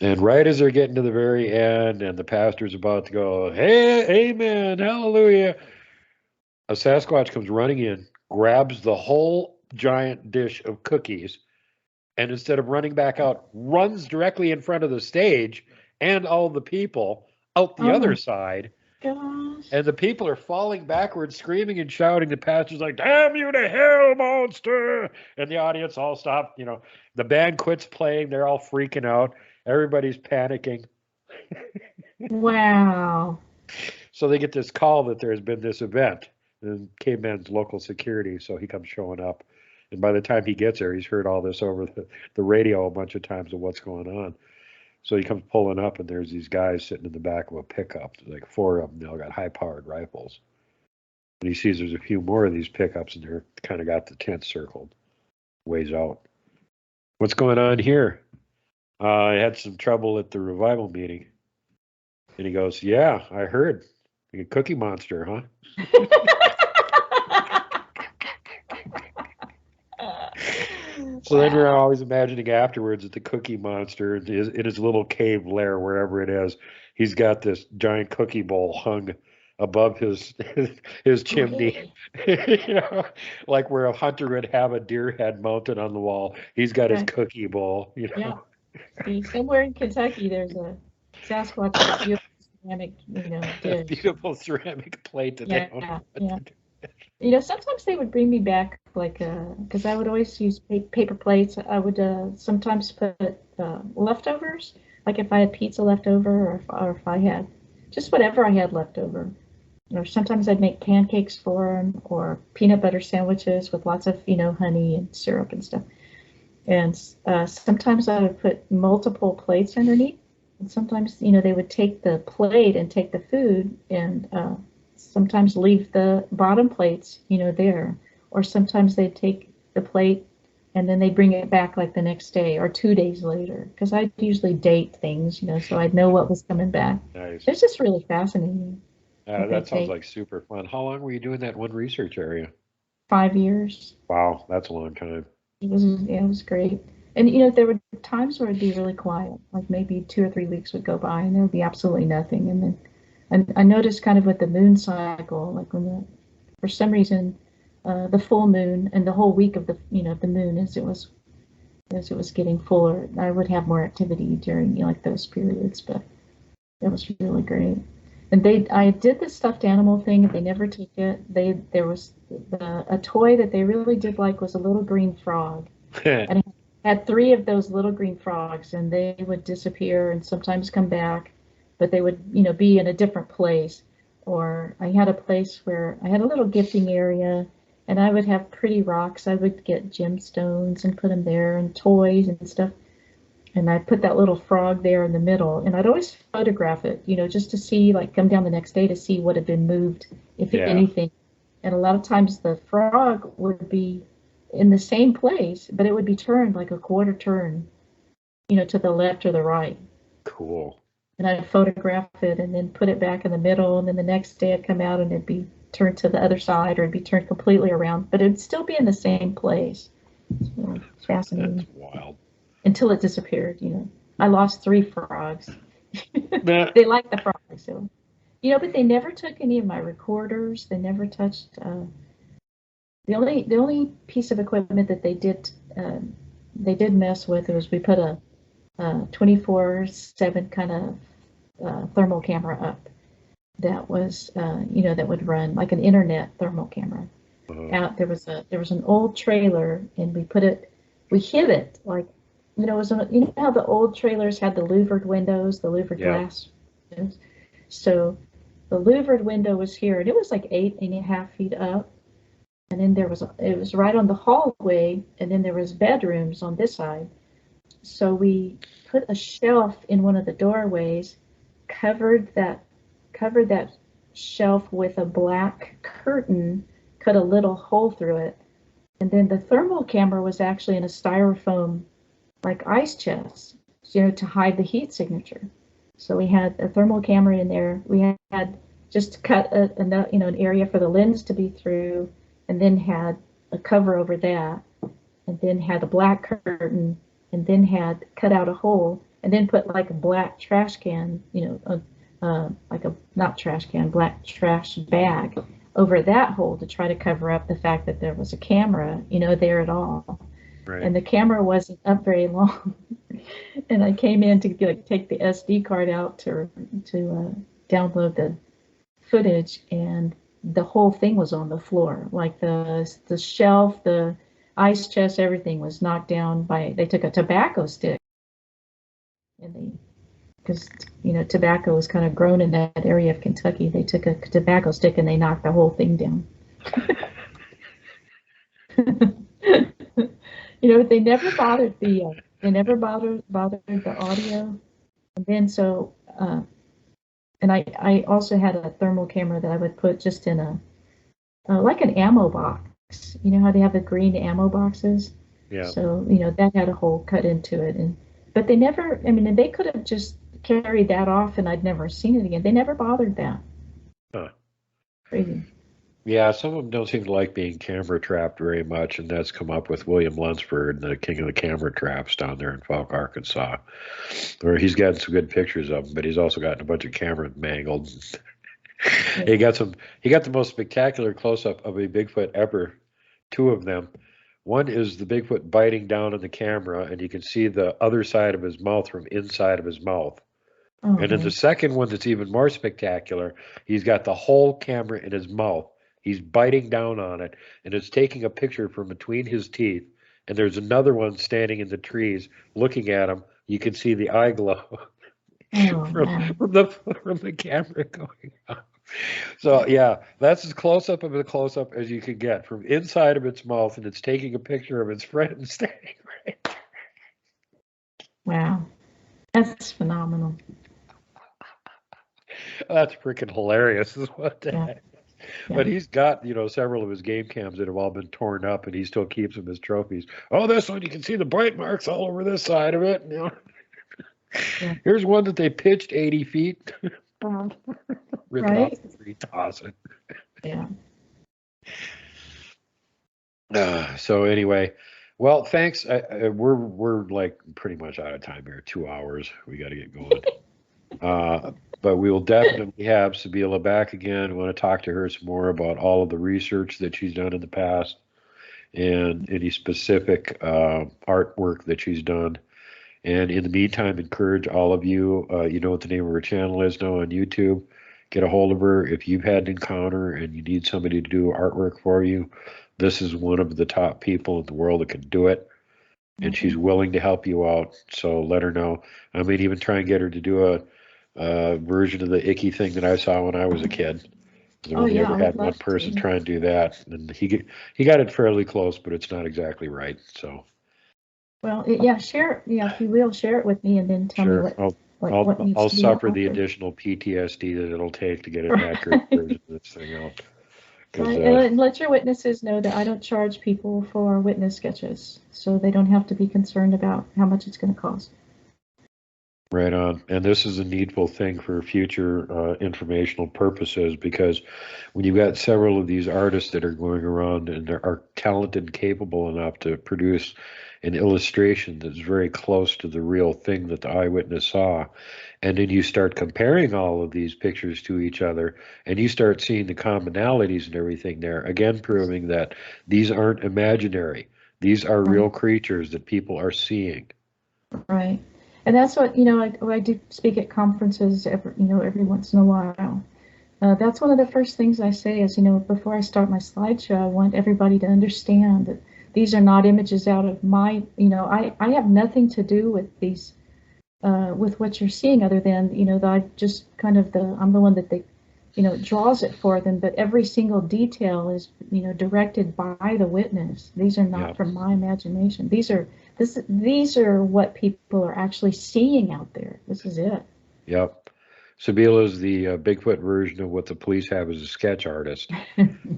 And right as they're getting to the very end and the pastor's about to go, hey, amen, hallelujah, a Sasquatch comes running in, grabs the whole giant dish of cookies, and instead of running back out, runs directly in front of the stage and all the people out the other side. Gosh. And the people are falling backwards, screaming and shouting. The pastor's like, damn you to hell, monster. And the audience all stop. The band quits playing. They're all freaking out. Everybody's panicking. Wow. So they get this call that there's been this event. And Caveman's local security, so he comes showing up. And by the time he gets there, he's heard all this over the radio a bunch of times of what's going on. So he comes pulling up, and there's these guys sitting in the back of a pickup. There's like 4 of them. They all got high-powered rifles. And he sees there's a few more of these pickups, and they're kind of got the tent circled ways out. What's going on here? I had some trouble at the revival meeting. And he goes, yeah, I heard. A Cookie Monster, huh? So then we're always imagining afterwards that the Cookie Monster in his little cave lair, wherever it is, he's got this giant cookie bowl hung above his chimney. Like where a hunter would have a deer head mounted on the wall. He's got his cookie bowl. Yeah. See, somewhere in Kentucky, there's a Sasquatch with a beautiful ceramic, dish. A beautiful ceramic plate that they don't know what to do. Sometimes they would bring me back, because I would always use paper plates. I would sometimes put leftovers, like if I had pizza left over, or if I had just whatever I had left over. Or sometimes I'd make pancakes for them, or peanut butter sandwiches with lots of, honey and syrup and stuff. And sometimes I would put multiple plates underneath. And sometimes, they would take the plate and take the food and sometimes leave the bottom plates, there. Or sometimes they'd take the plate and then they'd bring it back like the next day or 2 days later. Because I'd usually date things, so I'd know what was coming back. Nice. It's just really fascinating. That sounds like super fun. How long were you doing that one research area? 5 years. Wow, that's a long time. It was great. And, there were times where it'd be really quiet, like maybe 2 or 3 weeks would go by and there would be absolutely nothing. And then I noticed kind of with the moon cycle, like for some reason, the full moon and the whole week of the moon as it was getting fuller, I would have more activity during those periods, but it was really great. And I did the stuffed animal thing, and they never took it. There was a toy that they really did like was a little green frog, and it had 3 of those little green frogs, and they would disappear and sometimes come back, but they would be in a different place. Or I had a place where I had a little gifting area, and I would have pretty rocks. I would get gemstones and put them there, and toys and stuff. And I put that little frog there in the middle, and I'd always photograph it, just to see, come down the next day to see what had been moved, if anything. And a lot of times the frog would be in the same place, but it would be turned like a quarter turn, to the left or the right. Cool. And I'd photograph it and then put it back in the middle, and then the next day I'd come out and it'd be turned to the other side, or it'd be turned completely around, but it'd still be in the same place. It's really fascinating. That's wild. Until it disappeared, I lost 3 frogs. They liked the frogs, so. But they never took any of my recorders. They never touched. The only piece of equipment that they did mess with was we put a 24/7 kind of thermal camera up that was that would run like an internet thermal camera. Out there was an old trailer, and we hid it like it was how the old trailers had the louvered windows, the louvered glass windows. So the louvered window was here, and it was like 8.5 feet up. And then it was right on the hallway, and then there was bedrooms on this side. So we put a shelf in one of the doorways, covered that shelf with a black curtain, cut a little hole through it. And then the thermal camera was actually in a styrofoam, like ice chest, to hide the heat signature. So we had a thermal camera in there. We had just cut an area for the lens to be through, and then had a cover over that, and then had a black curtain, and then had cut out a hole, and then put like a black trash can, like a not trash can, black trash bag over that hole to try to cover up the fact that there was a camera, there at all. Right. And the camera wasn't up very long. And I came in to take the SD card out to download the footage, and the whole thing was on the floor. Like the shelf, the ice chest, everything was knocked down they took a tobacco stick, and because tobacco was kind of grown in that area of Kentucky, they took a tobacco stick and they knocked the whole thing down. They never bothered the audio. And then and I also had a thermal camera that I would put just in like an ammo box. You know how they have the green ammo boxes? Yeah. So, that had a hole cut into it. But they never, they could have just carried that off and I'd never seen it again. They never bothered that. Huh. Crazy. Yeah, some of them don't seem to like being camera trapped very much, and that's come up with William Lunsford, the king of the camera traps down there in Falk, Arkansas, where he's gotten some good pictures of them, but he's also gotten a bunch of camera mangled. Yeah. He got the most spectacular close-up of a Bigfoot ever, 2 of them. One is the Bigfoot biting down on the camera, and you can see the other side of his mouth from inside of his mouth. Oh, and then the second one that's even more spectacular, he's got the whole camera in his mouth. He's biting down on it, and it's taking a picture from between his teeth. And there's another one standing in the trees looking at him. You can see the eye glow from the camera going on. So, yeah, that's as close-up of a close-up as you can get from inside of its mouth, and it's taking a picture of its friend standing right there. Wow. That's phenomenal. That's freaking hilarious is what the heck. Yeah. But he's got, several of his game cams that have all been torn up, and he still keeps them as trophies. Oh, this one, you can see the bite marks all over this side of it. Yeah. Here's one that they pitched 80 feet. Ripped off the tree, toss it. Yeah. So anyway, well, thanks. We're like pretty much out of time here. 2 hours. We got to get going. But we will definitely have Sybilla back again. I want to talk to her some more about all of the research that she's done in the past and any specific artwork that she's done. And in the meantime, encourage all of you, you know what the name of her channel is now on YouTube. Get a hold of her. If you've had an encounter and you need somebody to do artwork for you, this is one of the top people in the world that can do it. And she's willing to help you out. So let her know. I mean, even try and get her to do a version of the icky thing that I saw when I was a kid. I've only ever had one person try and do that, and he got it fairly close, but it's not exactly right. So, well, share. Yeah, if you will, share it with me, and then tell me what needs I'll to be suffer the additional PTSD that it'll take to get an accurate version of this thing out. Right, and let your witnesses know that I don't charge people for witness sketches, so they don't have to be concerned about how much it's going to cost. Right on. And this is a needful thing for future informational purposes, because when you've got several of these artists that are going around and are talented and capable enough to produce an illustration that's very close to the real thing that the eyewitness saw, and then you start comparing all of these pictures to each other, and you start seeing the commonalities and everything there, again proving that these aren't imaginary. These are real creatures that people are seeing. Right. And that's what, I do speak at conferences every once in a while. That's one of the first things I say is, before I start my slideshow, I want everybody to understand that these are not images out of my, I have nothing to do with these, with what you're seeing other than, that I just kind of I'm the one that they, draws it for them, but every single detail is, directed by the witness. These are not from my imagination. These are what people are actually seeing out there. This is it. Yep. Sybilla is the Bigfoot version of what the police have as a sketch artist,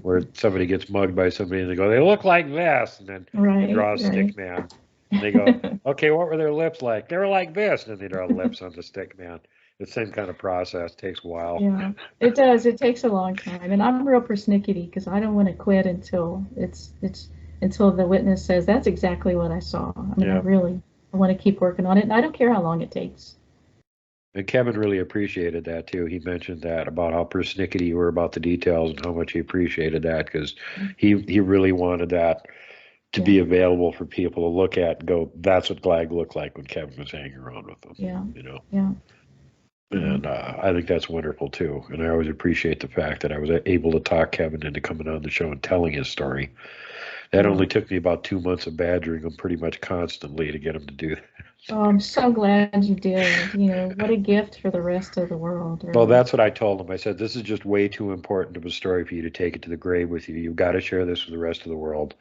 where somebody gets mugged by somebody and they go, they look like this, and then they draw a stick man. And they go, okay, what were their lips like? They were like this, and then they draw lips on the stick man. The same kind of process, takes a while. Yeah, it does. It takes a long time, and I'm real persnickety because I don't want to quit until until the witness says that's exactly what I saw. I mean, I want to keep working on it, and I don't care how long it takes. And Kevin really appreciated that too. He mentioned that about how persnickety you were about the details and how much he appreciated that, because he really wanted that to be available for people to look at and go, that's what GLAGG looked like when Kevin was hanging around with them. Yeah. Yeah. And I think that's wonderful too. And I always appreciate the fact that I was able to talk Kevin into coming on the show and telling his story. That only took me about 2 months of badgering him pretty much constantly to get him to do that. Oh, I'm so glad you did. What a gift for the rest of the world. Really. Well, that's what I told him. I said, this is just way too important of a story for you to take it to the grave with you. You've got to share this with the rest of the world.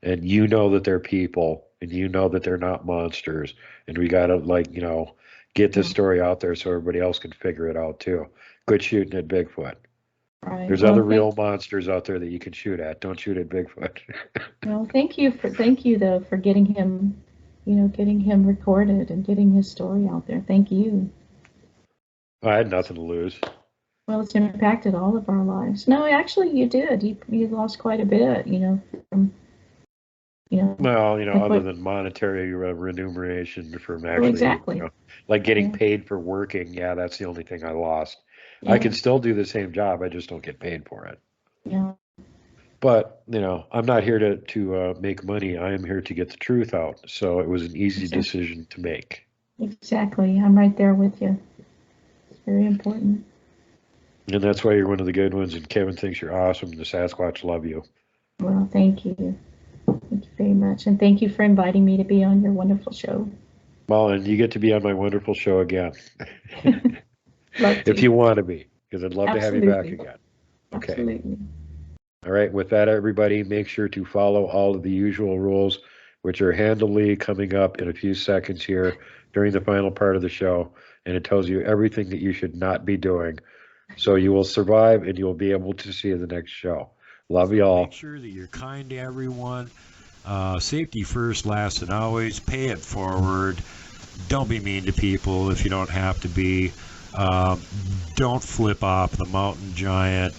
And you know that they're people, and you know that they're not monsters. And we got to, get this story out there so everybody else can figure it out too. Quit shooting at Bigfoot. Right. There's other real monsters out there that you can shoot at. Don't shoot at Bigfoot. Well, thank you though for getting him, getting him recorded and getting his story out there. Thank you. I had nothing to lose. Well, it's impacted all of our lives. No, actually, you did. You lost quite a bit, from. Well, other than monetary remuneration from actually, like getting paid for working. Yeah, that's the only thing I lost. Yeah. I can still do the same job. I just don't get paid for it. Yeah. But, I'm not here to make money. I am here to get the truth out. So it was an easy decision to make. Exactly. I'm right there with you. It's very important. And that's why you're one of the good ones. And Kevin thinks you're awesome. And the Sasquatch love you. Well, thank you. Thank you very much. And thank you for inviting me to be on your wonderful show. Well, and you get to be on my wonderful show again. If you want to be, because I'd love to have you back again. Okay. Absolutely. All right. With that, everybody, make sure to follow all of the usual rules, which are handily coming up in a few seconds here during the final part of the show. And it tells you everything that you should not be doing. So you will survive and you'll be able to see the next show. Love you all. Make sure that you're kind to everyone. Safety first, last, and always. Pay it forward. Don't be mean to people if you don't have to be. Don't flip off the mountain giant.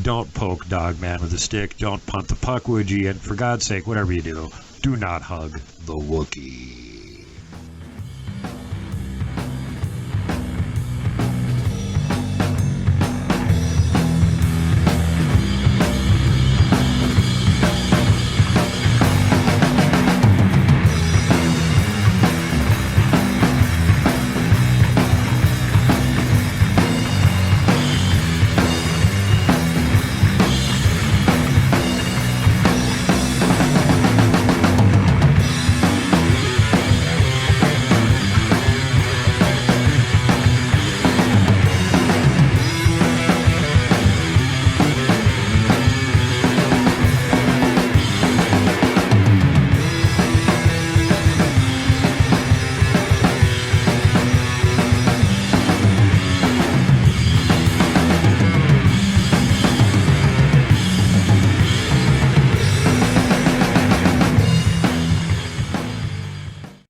Don't poke Dogman with a stick. Don't punt the puck, would you? And for God's sake, whatever you do, do not hug the Wookiee.